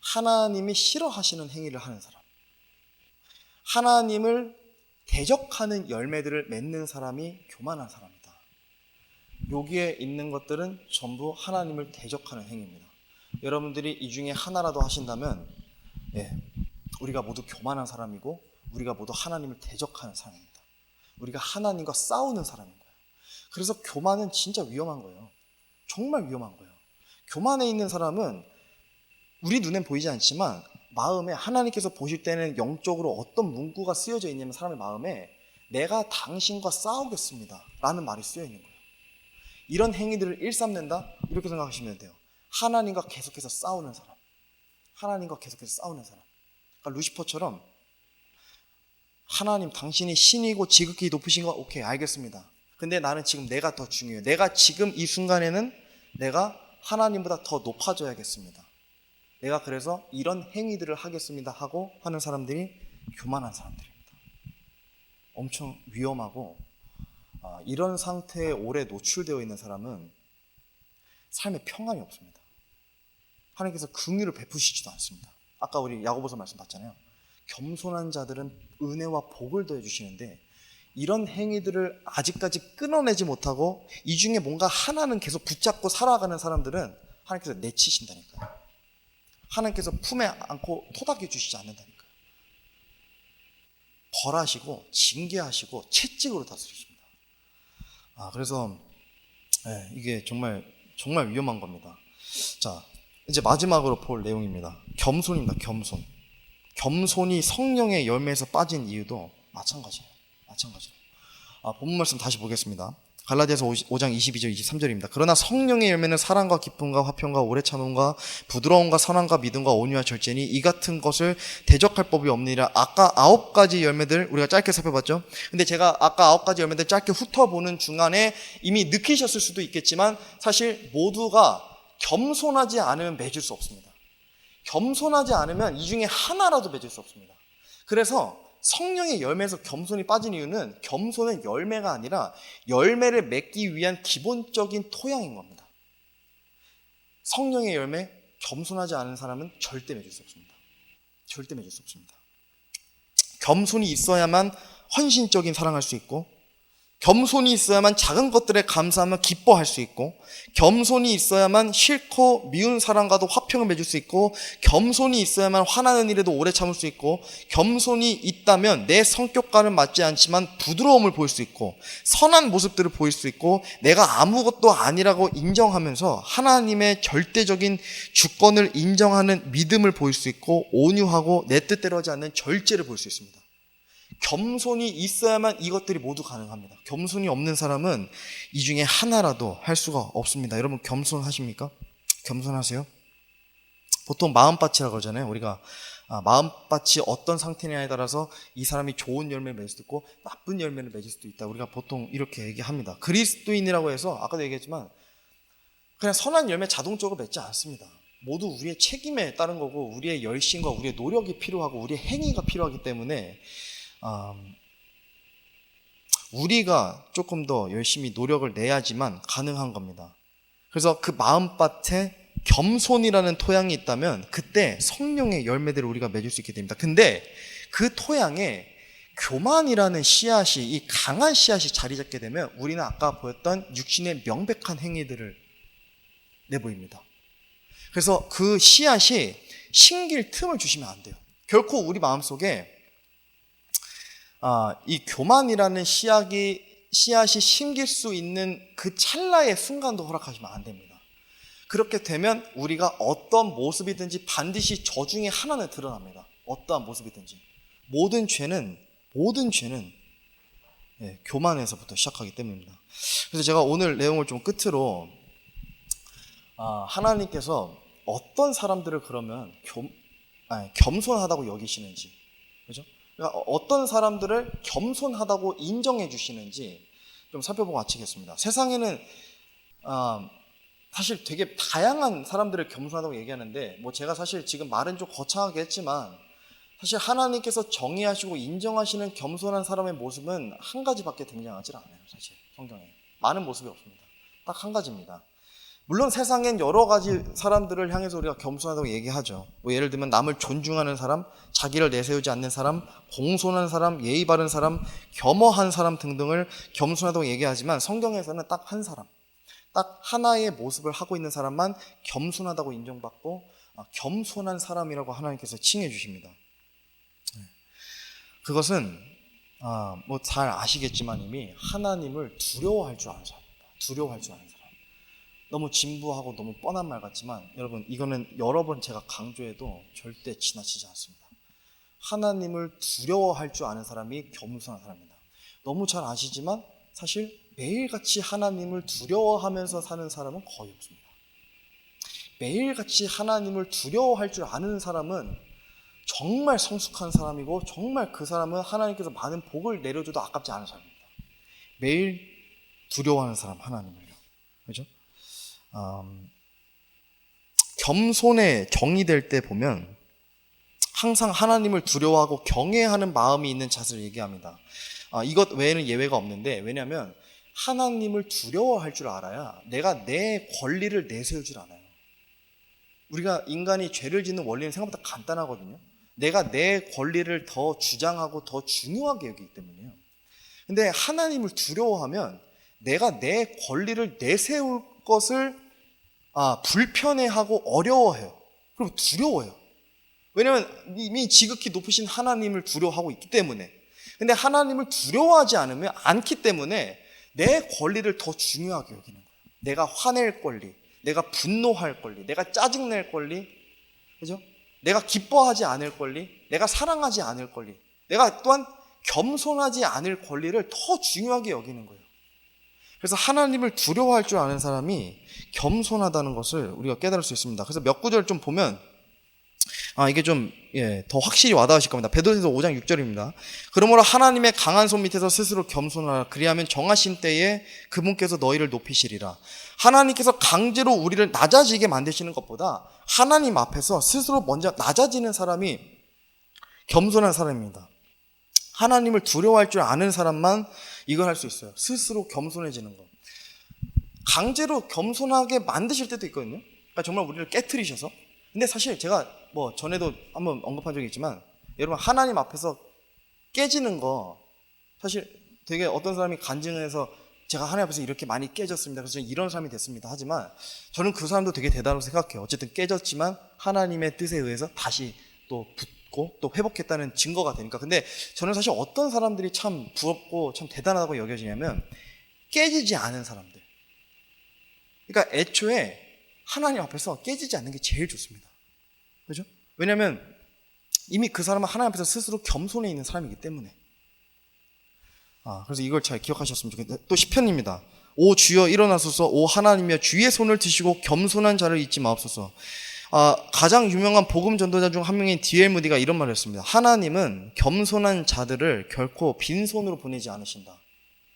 하나님이 싫어하시는 행위를 하는 사람, 하나님을 대적하는 열매들을 맺는 사람이 교만한 사람이다. 여기에 있는 것들은 전부 하나님을 대적하는 행위입니다. 여러분들이 이 중에 하나라도 하신다면 우리가 모두 교만한 사람이고 우리가 모두 하나님을 대적하는 사람입니다. 우리가 하나님과 싸우는 사람인 거예요. 그래서 교만은 진짜 위험한 거예요. 정말 위험한 거예요. 교만에 있는 사람은 우리 눈엔 보이지 않지만 마음에 하나님께서 보실 때는 영적으로 어떤 문구가 쓰여져 있냐면 사람의 마음에 내가 당신과 싸우겠습니다 라는 말이 쓰여 있는 거예요. 이런 행위들을 일삼는다? 이렇게 생각하시면 돼요. 하나님과 계속해서 싸우는 사람, 하나님과 계속해서 싸우는 사람. 그러니까 루시퍼처럼 하나님 당신이 신이고 지극히 높으신 거 오케이 알겠습니다. 근데 나는 지금 내가 더 중요해요. 내가 지금 이 순간에는 내가 하나님보다 더 높아져야겠습니다. 내가 그래서 이런 행위들을 하겠습니다 하고 하는 사람들이 교만한 사람들입니다. 엄청 위험하고 이런 상태에 오래 노출되어 있는 사람은 삶에 평안이 없습니다. 하나님께서 긍휼을 베푸시지도 않습니다. 아까 우리 야고보서 말씀 봤잖아요. 겸손한 자들은 은혜와 복을 더해 주시는데 이런 행위들을 아직까지 끊어내지 못하고 이 중에 뭔가 하나는 계속 붙잡고 살아가는 사람들은 하나님께서 내치신다니까요. 하나님께서 품에 안고 토닥여 주시지 않는다니까요. 벌하시고 징계하시고 채찍으로 다스리십니다. 그래서 네, 이게 정말 위험한 겁니다. 자, 이제 마지막으로 볼 내용입니다. 겸손입니다. 겸손이 성령의 열매에서 빠진 이유도 마찬가지예요. 본문 말씀 다시 보겠습니다. 갈라디아서 5장 22절 23절입니다. 그러나 성령의 열매는 사랑과 기쁨과 화평과 오래 참음과 부드러움과 선함과 믿음과 온유와 절제니 이 같은 것을 대적할 법이 없느니라. 아까 9가지 열매들 우리가 짧게 살펴봤죠. 근데 제가 아까 9가지 열매들 짧게 훑어보는 중간에 이미 느끼셨을 수도 있겠지만 사실 모두가 겸손하지 않으면 맺을 수 없습니다. 겸손하지 않으면 이 중에 하나라도 맺을 수 없습니다. 그래서 성령의 열매에서 겸손이 빠진 이유는 겸손은 열매가 아니라 열매를 맺기 위한 기본적인 토양인 겁니다. 성령의 열매, 겸손하지 않은 사람은 절대 맺을 수 없습니다. 겸손이 있어야만 헌신적인 사랑할 수 있고, 겸손이 있어야만 작은 것들에 감사하며 기뻐할 수 있고, 겸손이 있어야만 싫고 미운 사람과도 화평을 맺을 수 있고, 겸손이 있어야만 화나는 일에도 오래 참을 수 있고, 겸손이 있다면 내 성격과는 맞지 않지만 부드러움을 보일 수 있고, 선한 모습들을 보일 수 있고, 내가 아무것도 아니라고 인정하면서 하나님의 절대적인 주권을 인정하는 믿음을 보일 수 있고, 온유하고 내 뜻대로 하지 않는 절제를 보일 수 있습니다. 겸손이 있어야만 이것들이 모두 가능합니다. 겸손이 없는 사람은 이 중에 하나라도 할 수가 없습니다. 여러분 겸손하십니까? 겸손하세요? 보통 마음밭이라고 그러잖아요. 우리가 마음밭이 어떤 상태냐에 따라서 이 사람이 좋은 열매를 맺을 수도 있고 나쁜 열매를 맺을 수도 있다. 우리가 보통 이렇게 얘기합니다. 그리스도인이라고 해서 아까도 얘기했지만 그냥 선한 열매 자동적으로 맺지 않습니다. 모두 우리의 책임에 따른 거고 우리의 열심과 우리의 노력이 필요하고 우리의 행위가 필요하기 때문에 우리가 조금 더 열심히 노력을 내야지만 가능한 겁니다. 그래서 그 마음밭에 겸손이라는 토양이 있다면 그때 성령의 열매들을 우리가 맺을 수 있게 됩니다. 근데 그 토양에 교만이라는 씨앗이, 이 강한 씨앗이 자리 잡게 되면 우리는 아까 보였던 육신의 명백한 행위들을 내보입니다. 그래서 그 씨앗이 심길 틈을 주시면 안 돼요. 결코 우리 마음속에 이 교만이라는 씨앗이 심길 수 있는 그 찰나의 순간도 허락하시면 안 됩니다. 그렇게 되면 우리가 어떤 모습이든지 반드시 저 중에 하나는 드러납니다. 어떠한 모습이든지. 모든 죄는 교만에서부터 시작하기 때문입니다. 그래서 제가 오늘 내용을 좀 끝으로 하나님께서 어떤 사람들을 그러면 겸손하다고 여기시는지, 그죠? 그러니까 어떤 사람들을 겸손하다고 인정해 주시는지 좀 살펴보고 마치겠습니다. 세상에는 사실 되게 다양한 사람들을 겸손하다고 얘기하는데 뭐 제가 사실 지금 말은 좀 거창하게 했지만 사실 하나님께서 정의하시고 인정하시는 겸손한 사람의 모습은 한 가지밖에 등장하지 않아요. 사실 성경에 많은 모습이 없습니다. 딱 한 가지입니다. 물론 세상엔 여러 가지 사람들을 향해서 우리가 겸손하다고 얘기하죠. 뭐 예를 들면 남을 존중하는 사람, 자기를 내세우지 않는 사람, 공손한 사람, 예의 바른 사람, 겸허한 사람 등등을 겸손하다고 얘기하지만 성경에서는 딱 한 사람, 딱 하나의 모습을 하고 있는 사람만 겸손하다고 인정받고 겸손한 사람이라고 하나님께서 칭해 주십니다. 그것은 뭐 잘 아시겠지만 이미 하나님을 두려워할 줄 아는 사람입니다. 두려워할 줄 아는 사람. 너무 진부하고 너무 뻔한 말 같지만 여러분 이거는 여러 번 제가 강조해도 절대 지나치지 않습니다. 하나님을 두려워할 줄 아는 사람이 겸손한 사람입니다. 너무 잘 아시지만 사실 매일같이 하나님을 두려워하면서 사는 사람은 거의 없습니다. 매일같이 하나님을 두려워할 줄 아는 사람은 정말 성숙한 사람이고 정말 그 사람은 하나님께서 많은 복을 내려줘도 아깝지 않은 사람입니다. 매일 두려워하는 사람 하나님을요. 그렇죠? 겸손에 정의될 때 보면 항상 하나님을 두려워하고 경외하는 마음이 있는 자세를 얘기합니다. 이것 외에는 예외가 없는데 왜냐하면 하나님을 두려워할 줄 알아야 내가 내 권리를 내세울 줄 알아요. 우리가 인간이 죄를 짓는 원리는 생각보다 간단하거든요. 내가 내 권리를 더 주장하고 더 중요하게 여기기 때문이에요. 근데 하나님을 두려워하면 내가 내 권리를 내세울 것을 불편해하고 어려워해요. 그리고 두려워해요. 왜냐하면 이미 지극히 높으신 하나님을 두려워하고 있기 때문에. 근데 하나님을 두려워하지 않기 때문에 내 권리를 더 중요하게 여기는 거예요. 내가 화낼 권리, 내가 분노할 권리, 내가 짜증낼 권리, 그죠? 내가 기뻐하지 않을 권리, 내가 사랑하지 않을 권리, 내가 또한 겸손하지 않을 권리를 더 중요하게 여기는 거예요. 그래서 하나님을 두려워할 줄 아는 사람이 겸손하다는 것을 우리가 깨달을 수 있습니다. 그래서 몇 구절 좀 보면 이게 좀 더 확실히 와닿으실 겁니다. 베드로전서 5장 6절입니다. 그러므로 하나님의 강한 손 밑에서 스스로 겸손하라. 그리하면 정하신 때에 그분께서 너희를 높이시리라. 하나님께서 강제로 우리를 낮아지게 만드시는 것보다 하나님 앞에서 스스로 먼저 낮아지는 사람이 겸손한 사람입니다. 하나님을 두려워할 줄 아는 사람만 이걸 할 수 있어요. 스스로 겸손해지는 것. 강제로 겸손하게 만드실 때도 있거든요. 그러니까 정말 우리를 깨트리셔서. 근데 사실 제가 전에도 한번 언급한 적이 있지만, 여러분 하나님 앞에서 깨지는 거 사실 되게 어떤 사람이 간증을 해서 제가 하나님 앞에서 이렇게 많이 깨졌습니다, 그래서 이런 사람이 됐습니다 하지만, 저는 그 사람도 되게 대단하다고 생각해요. 어쨌든 깨졌지만 하나님의 뜻에 의해서 다시 또 붙고 또 회복했다는 증거가 되니까. 근데 저는 사실 어떤 사람들이 참 부럽고 참 대단하다고 여겨지냐면 깨지지 않은 사람들. 그러니까 애초에 하나님 앞에서 깨지지 않는 게 제일 좋습니다. 그죠? 왜냐하면 이미 그 사람은 하나님 앞에서 스스로 겸손해 있는 사람이기 때문에. 그래서 이걸 잘 기억하셨으면 좋겠는데, 또 시편입니다. 오 주여 일어나소서, 오 하나님이여 주의 손을 드시고 겸손한 자를 잊지 마옵소서. 가장 유명한 복음 전도자 중 한 명인 D.L. 무디가 이런 말을 했습니다. 하나님은 겸손한 자들을 결코 빈손으로 보내지 않으신다.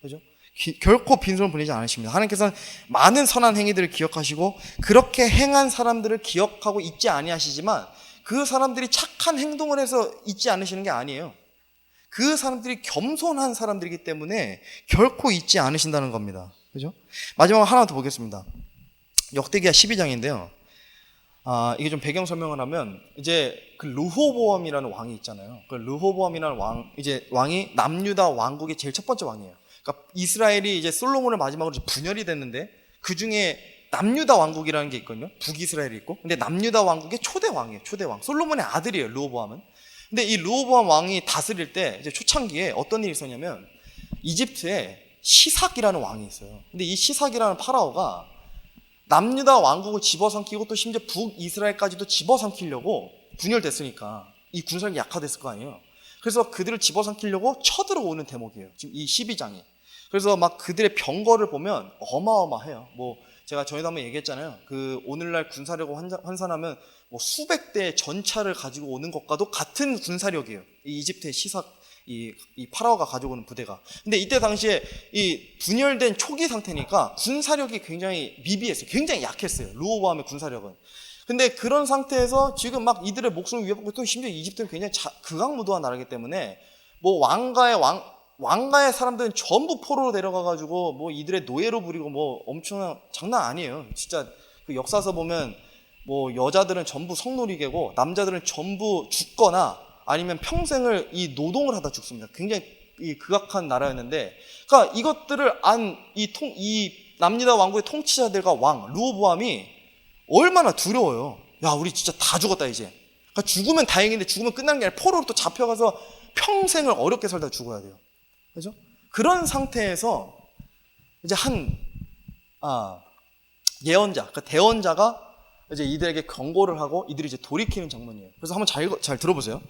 그죠? 결코 빈손으로 보내지 않으십니다. 하나님께서는 많은 선한 행위들을 기억하시고 그렇게 행한 사람들을 기억하고 잊지 아니하시지만, 그 사람들이 착한 행동을 해서 잊지 않으시는 게 아니에요. 그 사람들이 겸손한 사람들이기 때문에 결코 잊지 않으신다는 겁니다. 그죠? 마지막으로 하나 더 보겠습니다. 역대기야 12장인데요. 이게 좀 배경 설명을 하면, 이제 그 르호보암이라는 왕이 있잖아요. 그 르호보암이라는 왕이 남유다 왕국의 제일 첫 번째 왕이에요. 그러니까 이스라엘이 이제 솔로몬을 마지막으로 분열이 됐는데, 그 중에 남유다 왕국이라는 게 있거든요. 북이스라엘이 있고. 근데 남유다 왕국의 초대 왕이에요. 초대 왕. 솔로몬의 아들이에요, 르호보암은. 근데 이 르호보암 왕이 다스릴 때 이제 초창기에 어떤 일이 있었냐면, 이집트에 시삭이라는 왕이 있어요. 근데 이 시삭이라는 파라오가 남유다 왕국을 집어삼키고 또 심지어 북이스라엘까지도 집어삼키려고, 분열됐으니까 이 군사력이 약화됐을 거 아니에요. 그래서 그들을 집어삼키려고 쳐들어오는 대목이에요, 지금 이 12장이. 그래서 막 그들의 병거를 보면 어마어마해요. 제가 전에도 한번 얘기했잖아요. 그 오늘날 군사력을 환산하면 수백 대의 전차를 가지고 오는 것과도 같은 군사력이에요, 이 이집트의 시삭, 이 파라오가 가지고 오는 부대가. 근데 이때 당시에 이 분열된 초기 상태니까 군사력이 굉장히 미비했어요. 굉장히 약했어요, 르호보암의 군사력은. 근데 그런 상태에서 지금 막 이들의 목숨을 위협하고, 또 심지어 이집트는 굉장히 극악무도한 나라이기 때문에 왕가의 사람들은 전부 포로로 데려가가지고 이들의 노예로 부리고 엄청난, 장난 아니에요. 진짜 그 역사서 보면 여자들은 전부 성노리개고 남자들은 전부 죽거나 아니면 평생을 이 노동을 하다 죽습니다. 굉장히 이 극악한 나라였는데, 그러니까 이것들을 이 남유다 왕국의 통치자들과 왕 르호보암이 얼마나 두려워요. 야, 우리 진짜 다 죽었다 이제. 그러니까 죽으면 다행인데, 죽으면 끝나는 게 아니라 포로로 또 잡혀가서 평생을 어렵게 살다 죽어야 돼요. 그죠? 그런 상태에서 이제 예언자, 그러니까 대언자가 이제 이들에게 경고를 하고 이들이 이제 돌이키는 장면이에요. 그래서 한번 잘 들어보세요.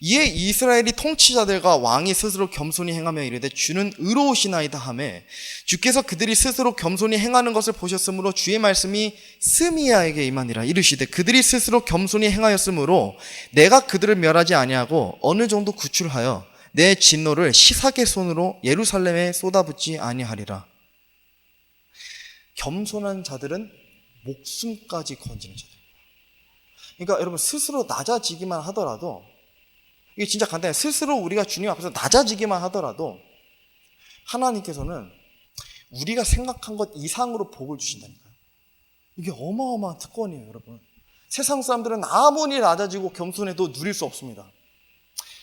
이에 이스라엘이 통치자들과 왕이 스스로 겸손히 행하며 이르되 주는 의로우시나이다 하매, 주께서 그들이 스스로 겸손히 행하는 것을 보셨으므로 주의 말씀이 스미야에게 임하니라. 이르시되 그들이 스스로 겸손히 행하였으므로 내가 그들을 멸하지 아니하고 어느 정도 구출하여 내 진노를 시삭의 손으로 예루살렘에 쏟아붓지 아니하리라. 겸손한 자들은 목숨까지 건지는 자들입니다. 그러니까 여러분, 스스로 낮아지기만 하더라도, 이게 진짜 간단해요. 스스로 우리가 주님 앞에서 낮아지기만 하더라도 하나님께서는 우리가 생각한 것 이상으로 복을 주신다니까요. 이게 어마어마한 특권이에요, 여러분. 세상 사람들은 아무리 낮아지고 겸손해도 누릴 수 없습니다.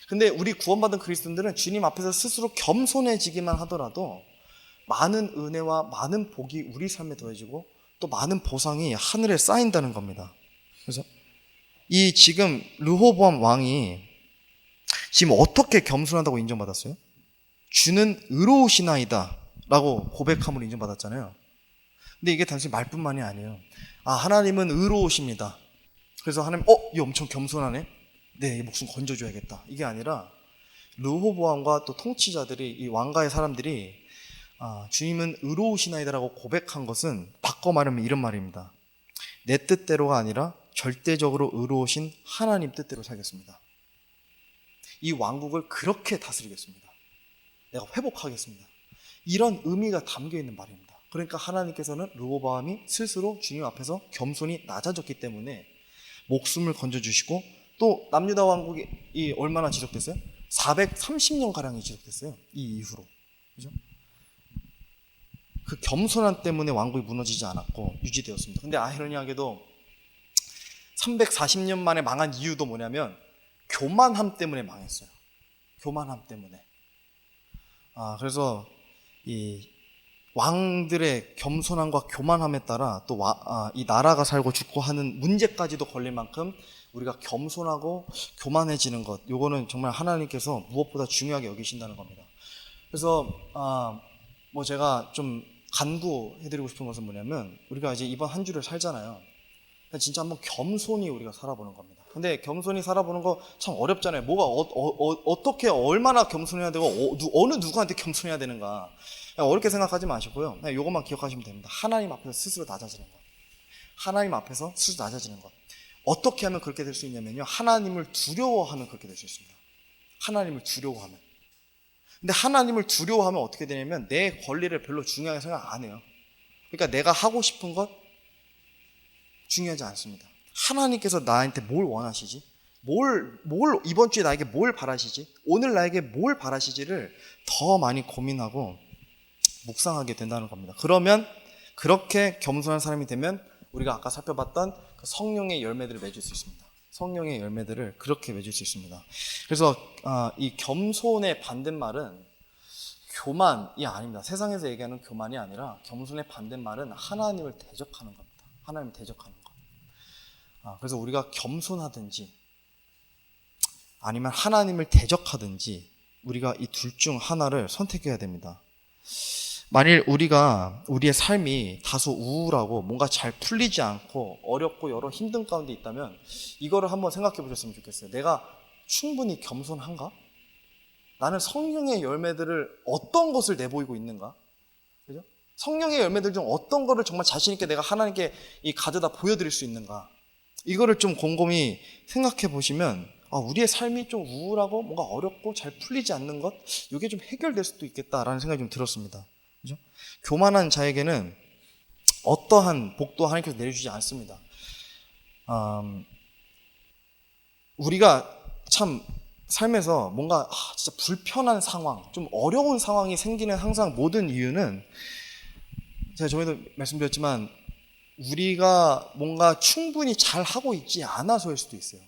근데 우리 구원받은 그리스도인들은 주님 앞에서 스스로 겸손해지기만 하더라도 많은 은혜와 많은 복이 우리 삶에 더해지고 또 많은 보상이 하늘에 쌓인다는 겁니다. 그래서 이 지금 르호보암 왕이 지금 어떻게 겸손하다고 인정받았어요? 주는 의로우시나이다 라고 고백함으로 인정받았잖아요. 근데 이게 단순히 말뿐만이 아니에요. 하나님은 의로우십니다. 그래서 하나님, 이 엄청 겸손하네? 네, 이 목숨 건져줘야겠다. 이게 아니라 르호보암과 또 통치자들이, 이 왕가의 사람들이 주님은 의로우시나이다라고 고백한 것은 바꿔 말하면 이런 말입니다. 내 뜻대로가 아니라 절대적으로 의로우신 하나님 뜻대로 살겠습니다. 이 왕국을 그렇게 다스리겠습니다. 내가 회복하겠습니다. 이런 의미가 담겨 있는 말입니다. 그러니까 하나님께서는 르호보암이 스스로 주님 앞에서 겸손히 낮아졌기 때문에 목숨을 건져주시고, 또 남유다 왕국이 얼마나 지속됐어요? 430년가량이 지속됐어요. 이 이후로. 그죠? 그 겸손함 때문에 왕국이 무너지지 않았고 유지되었습니다. 근데 아이러니하게도 340년 만에 망한 이유도 뭐냐면 교만함 때문에 망했어요. 교만함 때문에. 그래서 이 왕들의 겸손함과 교만함에 따라 또 이 나라가 살고 죽고 하는 문제까지도 걸릴 만큼 우리가 겸손하고 교만해지는 것, 요거는 정말 하나님께서 무엇보다 중요하게 여기신다는 겁니다. 그래서 제가 좀 간구해드리고 싶은 것은 뭐냐면, 우리가 이제 이번 한 주를 살잖아요. 진짜 한번 겸손히 우리가 살아보는 겁니다. 근데 겸손히 살아보는 거 참 어렵잖아요. 뭐가 어떻게 얼마나 겸손해야 되고 어느 누구한테 겸손해야 되는가, 어렵게 생각하지 마시고요. 그냥 이것만 기억하시면 됩니다. 하나님 앞에서 스스로 낮아지는 것. 하나님 앞에서 스스로 낮아지는 것. 어떻게 하면 그렇게 될 수 있냐면요, 하나님을 두려워하면 그렇게 될 수 있습니다. 하나님을 두려워하면. 근데 하나님을 두려워하면 어떻게 되냐면 내 권리를 별로 중요하게 생각 안 해요. 그러니까 내가 하고 싶은 것 중요하지 않습니다. 하나님께서 나한테 뭘 원하시지? 이번 주에 나에게 뭘 바라시지? 오늘 나에게 뭘 바라시지를 더 많이 고민하고 묵상하게 된다는 겁니다. 그러면 그렇게 겸손한 사람이 되면 우리가 아까 살펴봤던 그 성령의 열매들을 맺을 수 있습니다. 성령의 열매들을 그렇게 맺을 수 있습니다. 그래서 이 겸손의 반대말은 교만이 아닙니다. 세상에서 얘기하는 교만이 아니라 겸손의 반대말은 하나님을 대적하는 겁니다. 하나님을 대적하는 것. 그래서 우리가 겸손하든지 아니면 하나님을 대적하든지 우리가 이 둘 중 하나를 선택해야 됩니다. 만일 우리의 삶이 다소 우울하고 뭔가 잘 풀리지 않고 어렵고 여러 힘든 가운데 있다면 이거를 한번 생각해 보셨으면 좋겠어요. 내가 충분히 겸손한가? 나는 성령의 열매들을 어떤 것을 내보이고 있는가? 그죠? 성령의 열매들 중 어떤 거를 정말 자신 있게 내가 하나님께 가져다 보여드릴 수 있는가? 이거를 좀 곰곰이 생각해 보시면 우리의 삶이 좀 우울하고 뭔가 어렵고 잘 풀리지 않는 것, 이게 좀 해결될 수도 있겠다라는 생각이 좀 들었습니다. 그죠? 교만한 자에게는 어떠한 복도 하나님께서 내려주지 않습니다. 우리가 참 삶에서 뭔가 진짜 불편한 상황, 좀 어려운 상황이 생기는 항상 모든 이유는, 제가 전에도 말씀드렸지만 우리가 뭔가 충분히 잘 하고 있지 않아서일 수도 있어요.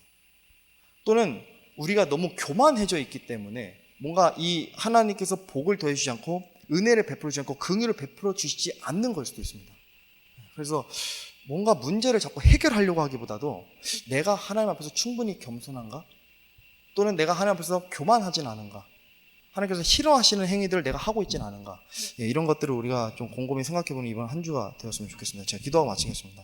또는 우리가 너무 교만해져 있기 때문에 뭔가 이 하나님께서 복을 더해주지 않고 은혜를 베풀어 주지 않고 긍휼을 베풀어 주시지 않는 걸 수도 있습니다. 그래서 뭔가 문제를 자꾸 해결하려고 하기보다도 내가 하나님 앞에서 충분히 겸손한가? 또는 내가 하나님 앞에서 교만하진 않은가? 하나님께서 싫어하시는 행위들을 내가 하고 있진 않은가? 이런 것들을 우리가 좀 곰곰이 생각해보는 이번 한 주가 되었으면 좋겠습니다. 제가 기도하고 마치겠습니다.